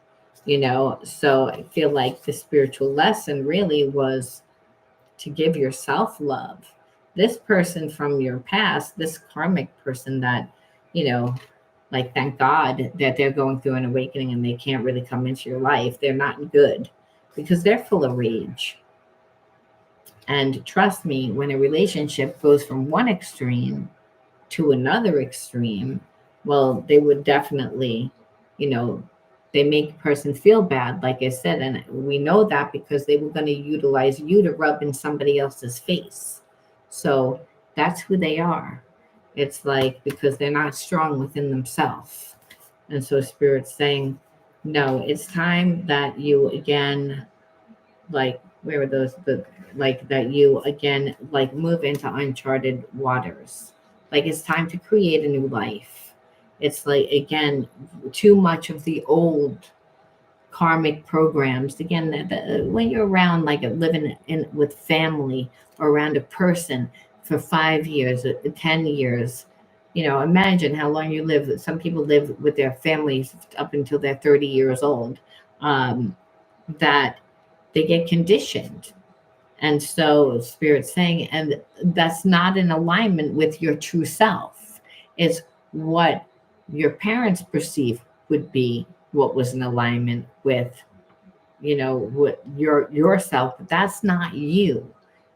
you know. So I feel like the spiritual lesson really was to give yourself love. This person from your past, this karmic person that, you know, like, thank God that they're going through an awakening and they can't really come into your life. They're not good because they're full of rage. And trust me, when a relationship goes from one extreme to another extreme, well, they would definitely, you know, they make a person feel bad, like I said, and we know that because they were going to utilize you to rub in somebody else's face. So that's who they are. It's like because they're not strong within themselves. And so Spirit's saying, no, it's time that you again, like, where are those, like, that you again, like, move into uncharted waters. Like, it's time to create a new life. It's like, again, too much of the old karmic programs. Again, when you're around, like, living in with family or around a person for 5 years, 10 years, imagine how long you live. Some people live with their families up until they're 30 years old. That they get conditioned. And so Spirit's saying, and that's not in alignment with your true self. It's what your parents perceive would be what was in alignment with, what yourself. But that's not you.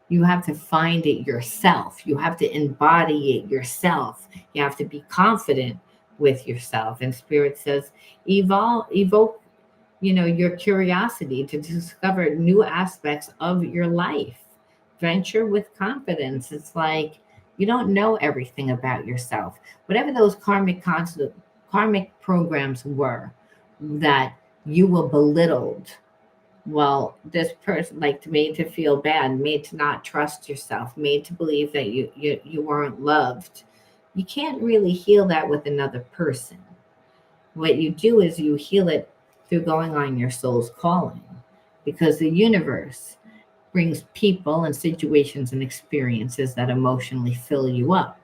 You have to find it yourself. You have to embody it yourself. You have to be confident with yourself. And Spirit says, evoke your curiosity to discover new aspects of your life. Venture with confidence. It's like you don't know everything about yourself. Whatever those karmic programs were that you were belittled. Well, this person, like, made to feel bad, made to not trust yourself, made to believe that you weren't loved. You can't really heal that with another person. What you do is you heal it through going on your soul's calling, because the universe brings people and situations and experiences that emotionally fill you up.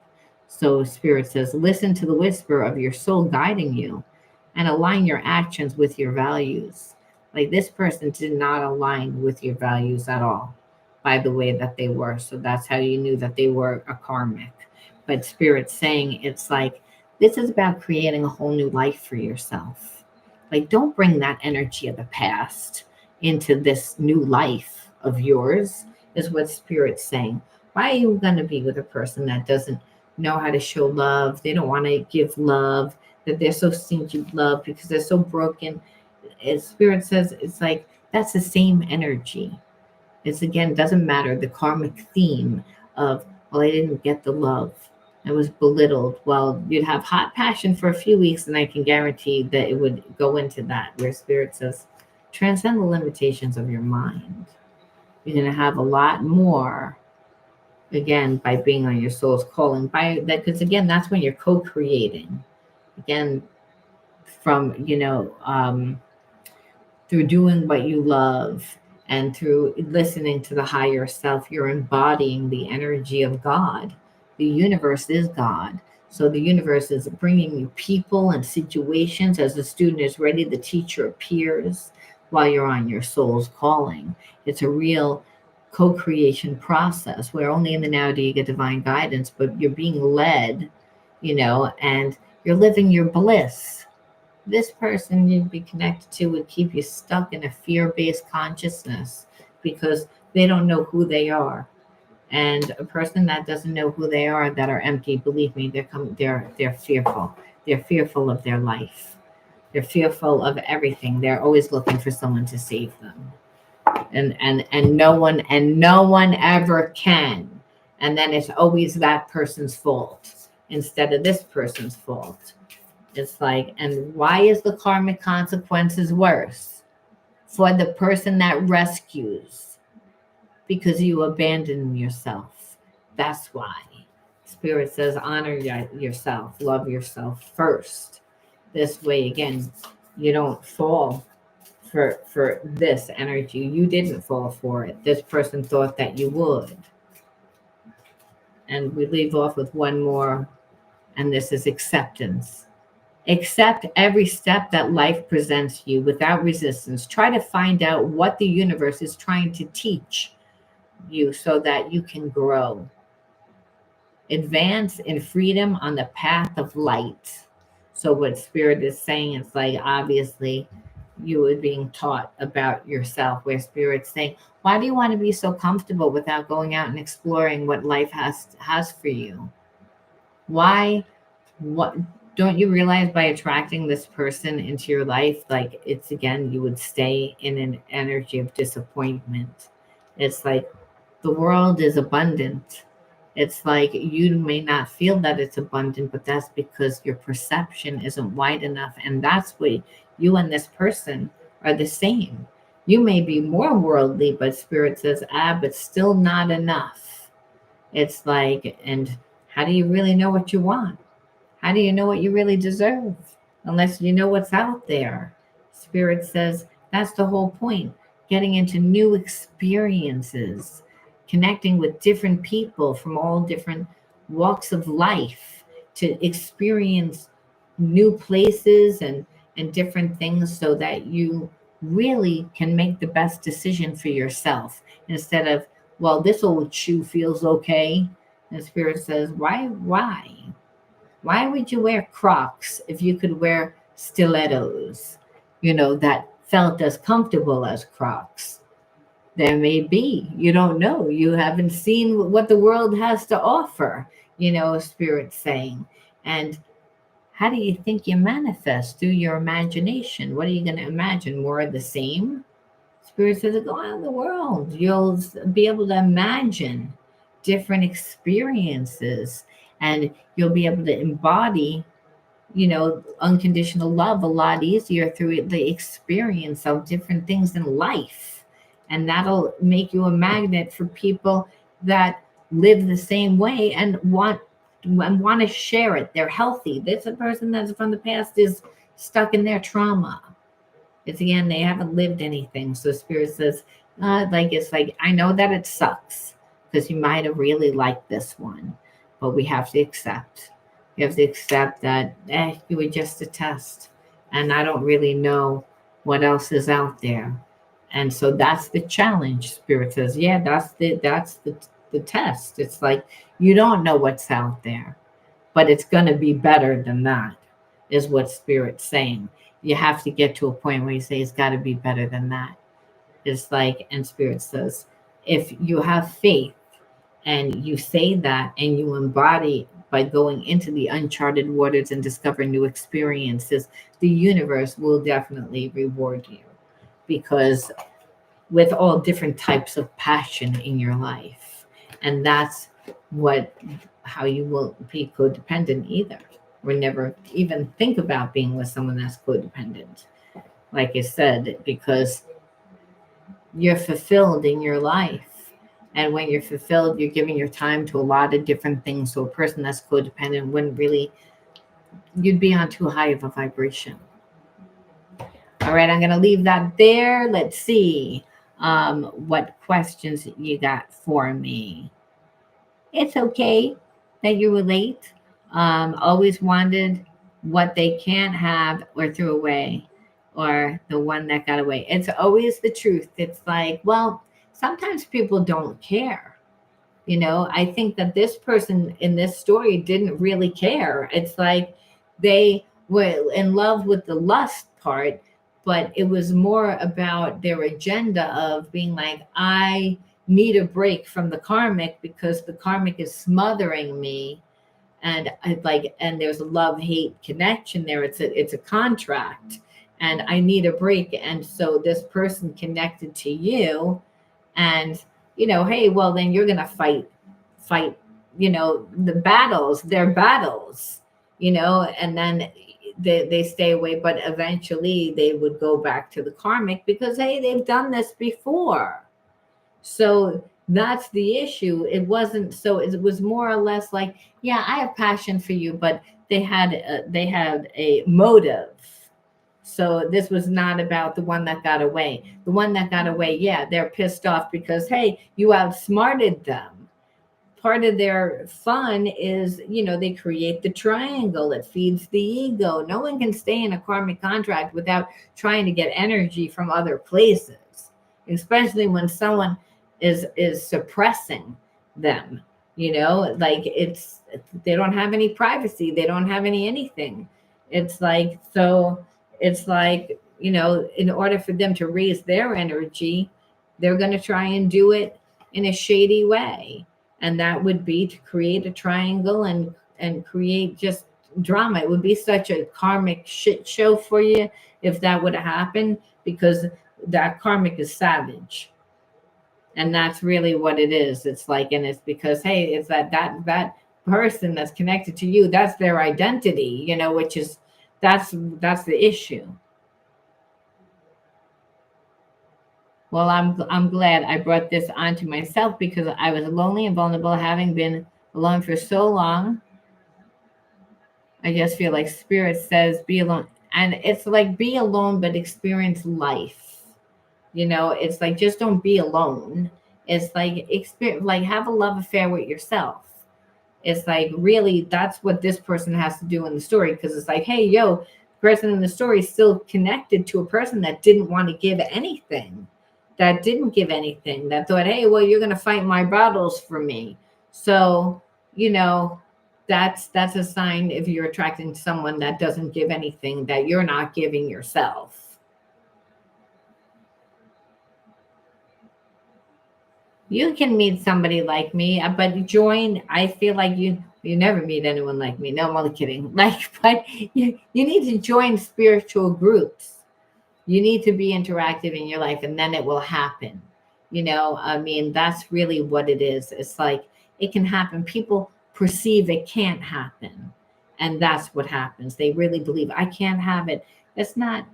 So Spirit says, listen to the whisper of your soul guiding you and align your actions with your values. Like, this person did not align with your values at all by the way that they were. So that's how you knew that they were a karmic. But Spirit's saying, it's like, this is about creating a whole new life for yourself. Like, don't bring that energy of the past into this new life of yours, is what Spirit's saying. Why are you going to be with a person that doesn't know how to show love? They don't want to give love, that they're so stingy with love because they're so broken. As Spirit says, it's like, that's the same energy. It's, again, doesn't matter the karmic theme of, well, I didn't get the love. I was belittled. Well, you'd have hot passion for a few weeks, and I can guarantee that it would go into that, where Spirit says, transcend the limitations of your mind. You're going to have a lot more, again, by being on your soul's calling. By that, because again, that's when you're co-creating. Again, from through doing what you love and through listening to the higher self, you're embodying the energy of God. The universe is God. So the universe is bringing you people and situations. As the student is ready, the teacher appears while you're on your soul's calling. It's a real co-creation process where only in the now do you get divine guidance, but you're being led, and you're living your bliss. This person you'd be connected to would keep you stuck in a fear-based consciousness because they don't know who they are. And a person that doesn't know who they are, that are empty, believe me, they're fearful. They're fearful of their life. They're fearful of everything. They're always looking for someone to save them. And no one ever can. And then it's always that person's fault instead of this person's fault. It's like, and why is the karmic consequences worse? For the person that rescues, because you abandon yourself. That's why. Spirit says, honor yourself, love yourself first. This way, again, you don't fall for this energy. You didn't fall for it. This person thought that you would. And we leave off with one more, and this is acceptance. Accept every step that life presents you without resistance. Try to find out what the universe is trying to teach you so that you can grow. Advance in freedom on the path of light. So what Spirit is saying, it's like, obviously, you are being taught about yourself, where Spirit's saying, why do you want to be so comfortable without going out and exploring what life has for you? Why? What? Don't you realize by attracting this person into your life, like it's again, you would stay in an energy of disappointment. It's like the world is abundant. It's like you may not feel that it's abundant, but that's because your perception isn't wide enough. And that's what you and this person are the same. You may be more worldly, but spirit says, but still not enough. It's like, and how do you really know what you want? How do you know what you really deserve? Unless you know what's out there. Spirit says that's the whole point. Getting into new experiences, connecting with different people from all different walks of life to experience new places and different things so that you really can make the best decision for yourself instead of, well, this old shoe feels okay. And Spirit says, why? Why would you wear Crocs if you could wear stilettos, that felt as comfortable as Crocs? There may be. You don't know. You haven't seen what the world has to offer, Spirit saying. And how do you think you manifest? Through your imagination. What are you going to imagine? More of the same? Spirit says, go out in the world. You'll be able to imagine different experiences and you'll be able to embody, unconditional love a lot easier through the experience of different things in life. And that'll make you a magnet for people that live the same way and want to share it. They're healthy. This a person that's from the past is stuck in their trauma. It's again, they haven't lived anything. So Spirit says, it's like, I know that it sucks because you might have really liked this one, but we have to accept. You have to accept that you were just a test. And I don't really know what else is out there. And so that's the challenge. Spirit says, yeah, that's the test. It's like you don't know what's out there, but it's going to be better than that, is what Spirit's saying. You have to get to a point where you say it's got to be better than that. It's like, and Spirit says, if you have faith and you say that and you embody by going into the uncharted waters and discover new experiences, the universe will definitely reward you because with all different types of passion in your life. And that's how you will be codependent either, or never even think about being with someone that's codependent. Like I said, because you're fulfilled in your life. And when you're fulfilled, you're giving your time to a lot of different things. So a person that's codependent wouldn't really, you'd be on too high of a vibration. All right, I'm going to leave that there. Let's see what questions you got for me. It's okay that you relate. Always wanted what they can't have or threw away, or the one that got away. It's always the truth. It's like, well, sometimes people don't care. I think that this person in this story didn't really care. It's like they were in love with the lust part, but it was more about their agenda of being like, I need a break from the karmic because the karmic is smothering me. And and there's a love-hate connection there. It's a contract and I need a break. And so this person connected to you and, hey, well, then you're going to fight, the battles, their battles, and then they stay away, but eventually they would go back to the karmic because, hey, they've done this before. So that's the issue. It wasn't, so it was more or less like, yeah, I have passion for you, but they had a motive. So this was not about the one that got away. The one that got away, yeah, they're pissed off because, hey, you outsmarted them. Part of their fun is, they create the triangle. It feeds the ego. No one can stay in a karmic contract without trying to get energy from other places, especially when someone is suppressing them. They don't have any privacy. They don't have anything. It's like, in order for them to raise their energy, they're going to try and do it in a shady way. And that would be to create a triangle and create just, drama. It would be such a karmic shit show for you if that would have happened, because that karmic is savage. And that's really what it is. It's like, and it's because, hey, it's that person that's connected to you, that's their identity, which is, that's the issue. Well, I'm glad I brought this onto myself, because I was lonely and vulnerable, having been alone for so long. I just feel like spirit says be alone. And it's like be alone, but experience life. It's like just don't be alone. It's like experience, like have a love affair with yourself. It's like really that's what this person has to do in the story, because it's like, hey, yo, the person in the story is still connected to a person that didn't want to give anything, that didn't give anything, that thought, hey, well, you're gonna fight my battles for me. So, you know, that's a sign, if you're attracting someone that doesn't give anything, that you're not giving yourself. You can meet somebody like me, but join. I feel like you never meet anyone like me. No, I'm only kidding. Like, but you need to join spiritual groups. You need to be interactive in your life, and then it will happen. I mean, that's really what it is. It's like it can happen. People perceive it can't happen, and that's what happens. They really believe I can't have it. It's not.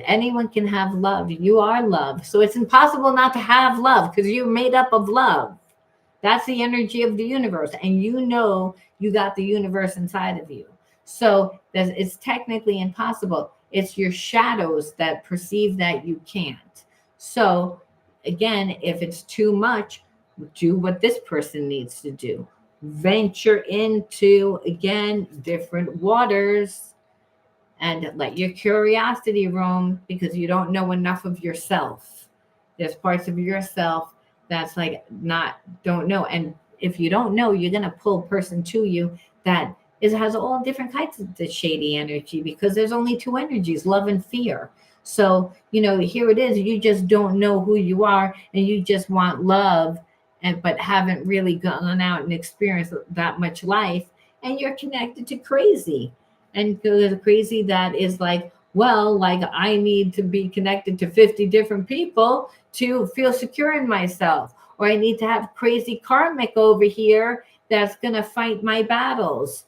Anyone can have love. You are love. So it's impossible not to have love, because you're made up of love. That's the energy of the universe. And you got the universe inside of you. So it's technically impossible. It's your shadows that perceive that you can't. So again, if it's too much, do what this person needs to do. Venture into, again, different waters, and let your curiosity roam, because you don't know enough of yourself. There's parts of yourself that's like don't know. And if you don't know, you're gonna pull a person to you that has all different kinds of the shady energy, because there's only two energies, love and fear. So, here it is, you just don't know who you are, and you just want love, but haven't really gone out and experienced that much life, and you're connected to crazy. And the crazy that is like, well, like I need to be connected to 50 different people to feel secure in myself, or I need to have crazy karmic over here that's going to fight my battles,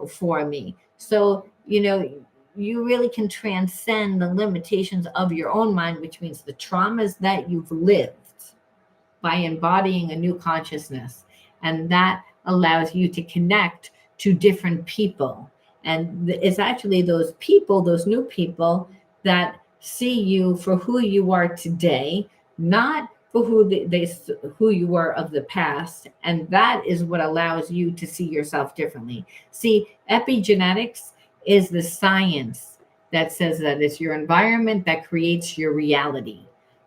for me. So, you really can transcend the limitations of your own mind, which means the traumas that you've lived, by embodying a new consciousness. And that allows you to connect to different people. And it's actually those people, those new people, that see you for who you are today, not for who you were of the past. And that is what allows you to see yourself differently. See, epigenetics is the science that says that it's your environment that creates your reality,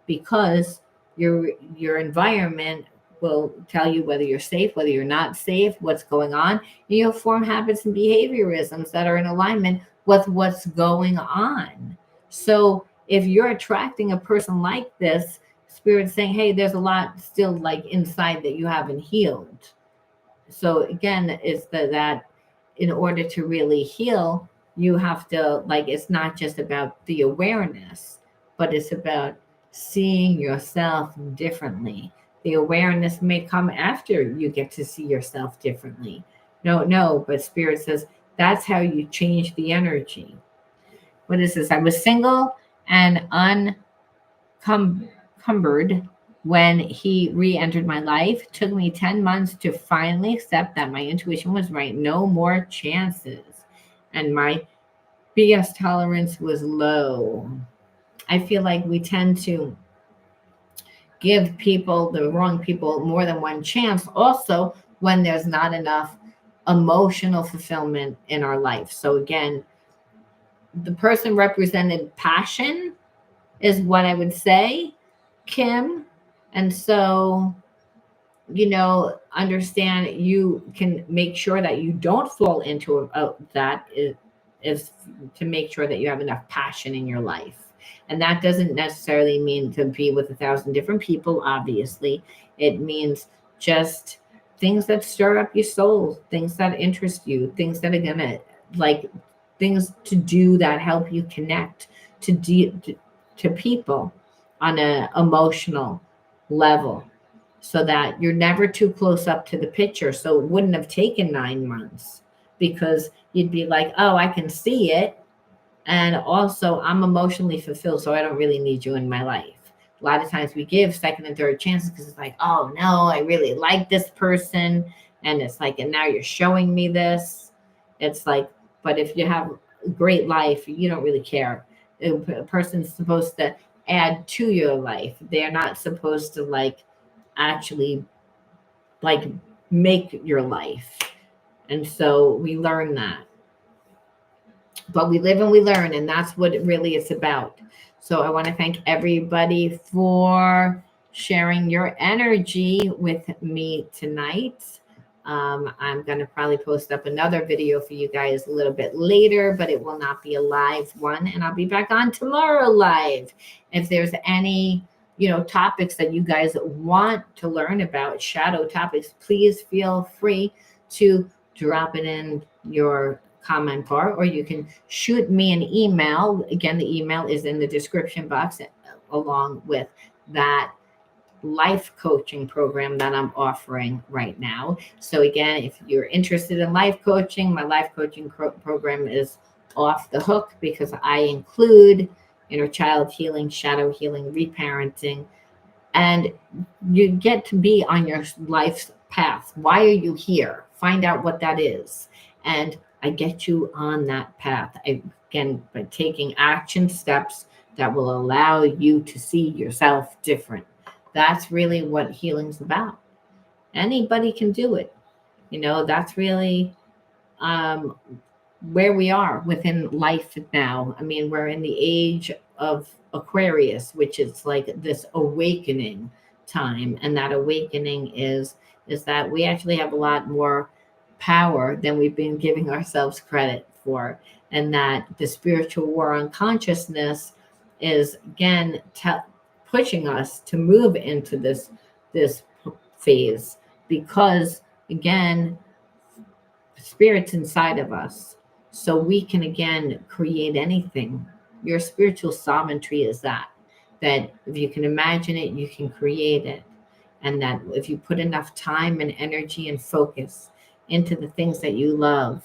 because your environment will tell you whether you're safe, whether you're not safe, what's going on. You'll form habits and behaviorisms that are in alignment with what's going on. So if you're attracting a person like this, Spirit's saying, hey, there's a lot still like inside that you haven't healed. So again, it's that in order to really heal, you have to, like, it's not just about the awareness, but it's about seeing yourself differently. The awareness may come after you get to see yourself differently. No, but Spirit says that's how you change the energy. What is this? I was single and uncumbered when he re-entered my life. Took me 10 months to finally accept that my intuition was right. No more chances. And my BS tolerance was low. I feel like we tend to give the wrong people, more than one chance, also when there's not enough emotional fulfillment in our life. So again, the person represented passion, is what I would say, Kim. And so, understand, you can make sure that you don't fall into that is to make sure that you have enough passion in your life. And that doesn't necessarily mean to be with 1,000 different people, obviously. It means just things that stir up your soul, things that interest you, things that are going to like things to do that help you connect to people on an emotional level, so that you're never too close up to the picture. So it wouldn't have taken 9 months, because you'd be like, oh, I can see it. And also, I'm emotionally fulfilled, so I don't really need you in my life. A lot of times we give second and third chances because it's like, oh no, I really like this person. And it's like, and now you're showing me this. It's like, but if you have a great life, you don't really care. A person's supposed to add to your life. They're not supposed to like actually like make your life. And so we learn that. But we live and we learn, and that's what it really is about. So I want to thank everybody for sharing your energy with me tonight. I'm going to probably post up another video for you guys a little bit later, but it will not be a live one. And I'll be back on tomorrow live. If there's any, topics that you guys want to learn about, shadow topics, please feel free to drop it in your comment bar, or you can shoot me an email. Again, the email is in the description box, along with that life coaching program that I'm offering right now. So again, if you're interested in life coaching, my life coaching program is off the hook, because I include inner child healing, shadow healing, reparenting, and you get to be on your life's path. Why are you here? Find out what that is. And I get you on that path. Again, by taking action steps that will allow you to see yourself different. That's really what healing's about. Anybody can do it. That's really where we are within life now. I mean, we're in the age of Aquarius, which is like this awakening time. And that awakening is that we actually have a lot more power than we've been giving ourselves credit for. And that the spiritual war on consciousness is, again, pushing us to move into this phase, because, again, spirit's inside of us. So we can, again, create anything. Your spiritual sovereignty is that if you can imagine it, you can create it. And that if you put enough time and energy and focus into the things that you love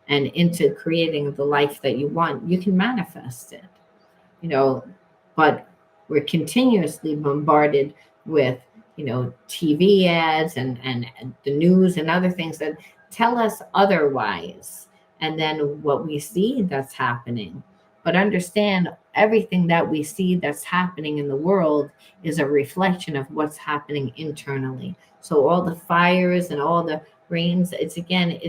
and into creating the life that you want, you can manifest it. But we're continuously bombarded with, TV ads and the news and other things that tell us otherwise. And then what we see that's happening. But understand, everything that we see that's happening in the world is a reflection of what's happening internally. So all the fires and all the rains, it's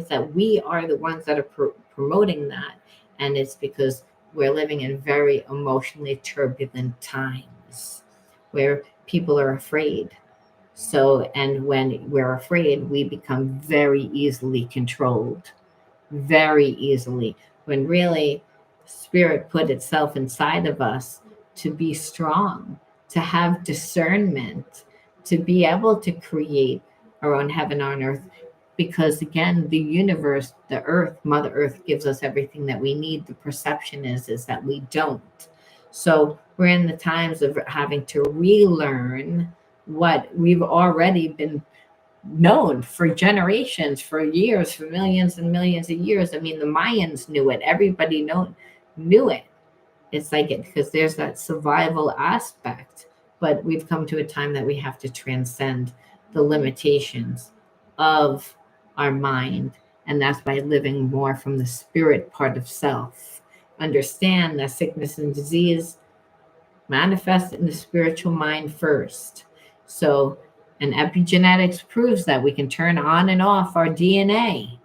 that we are the ones that are promoting that. And it's because we're living in very emotionally turbulent times where people are afraid. So, and when we're afraid, we become very easily controlled, very easily, when really spirit put itself inside of us to be strong, to have discernment, to be able to create our own heaven on earth. Because again, the universe, the earth, Mother Earth gives us everything that we need. The perception is that we don't. So we're in the times of having to relearn what we've already been known for generations, for years, for millions and millions of years. I mean, the Mayans knew it. Everybody knew it. It's like it, because there's that survival aspect. But we've come to a time that we have to transcend the limitations of our mind. And that's by living more from the spirit part of self. Understand that sickness and disease manifest in the spiritual mind first. So, and epigenetics proves that we can turn on and off our DNA.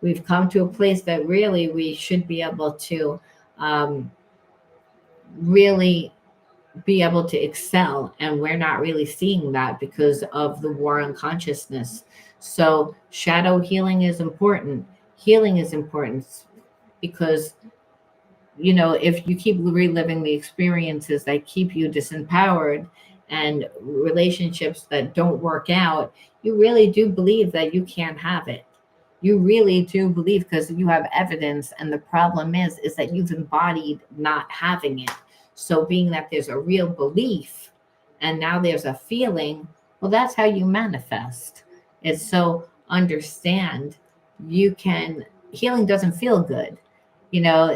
We've come to a place that really we should be able to really be able to excel. And we're not really seeing that because of the war on consciousness. So shadow healing is important. Healing is important because, if you keep reliving the experiences that keep you disempowered and relationships that don't work out, you really do believe that you can't have it. You really do believe because you have evidence. And the problem is that you've embodied not having it. So being that there's a real belief and now there's a feeling, well, that's how you manifest. It's so understand you can, healing doesn't feel good,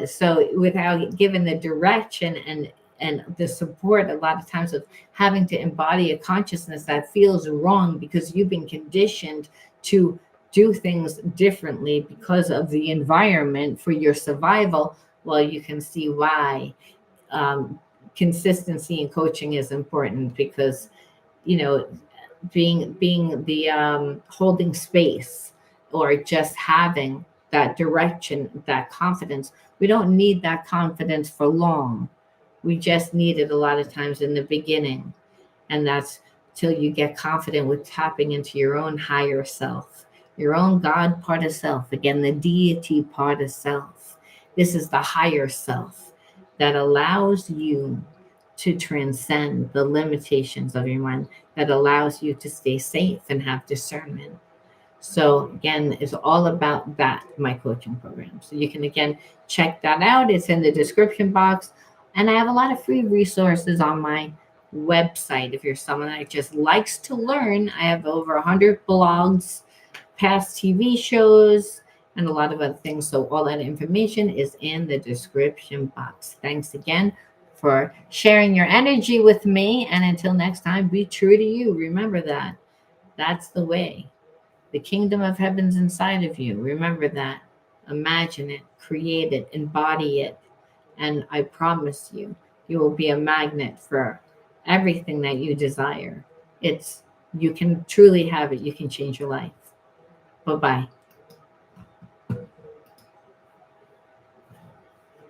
so without given the direction and the support a lot of times of having to embody a consciousness that feels wrong because you've been conditioned to do things differently because of the environment for your survival. Well, you can see why um, consistency in coaching is important, because you know being the holding space, or just having that direction, that confidence. We don't need that confidence for long. We just need it a lot of times in the beginning. And that's till you get confident with tapping into your own higher self, your own God part of self. Again, the deity part of self. This is the higher self that allows you to transcend the limitations of your mind, that allows you to stay safe and have discernment. So again, it's all about that, my coaching program. So you can again check that out. It's in the description box. And I have a lot of free resources on my website. If you're someone that just likes to learn, I have over 100 blogs, past TV shows, and a lot of other things. So all that information is in the description box. Thanks again for sharing your energy with me. And until next time, be true to you. Remember that. That's the way. The kingdom of heaven's inside of you. Remember that. Imagine it, create it, embody it. And I promise you, you will be a magnet for everything that you desire. You can truly have it. You can change your life. Bye bye.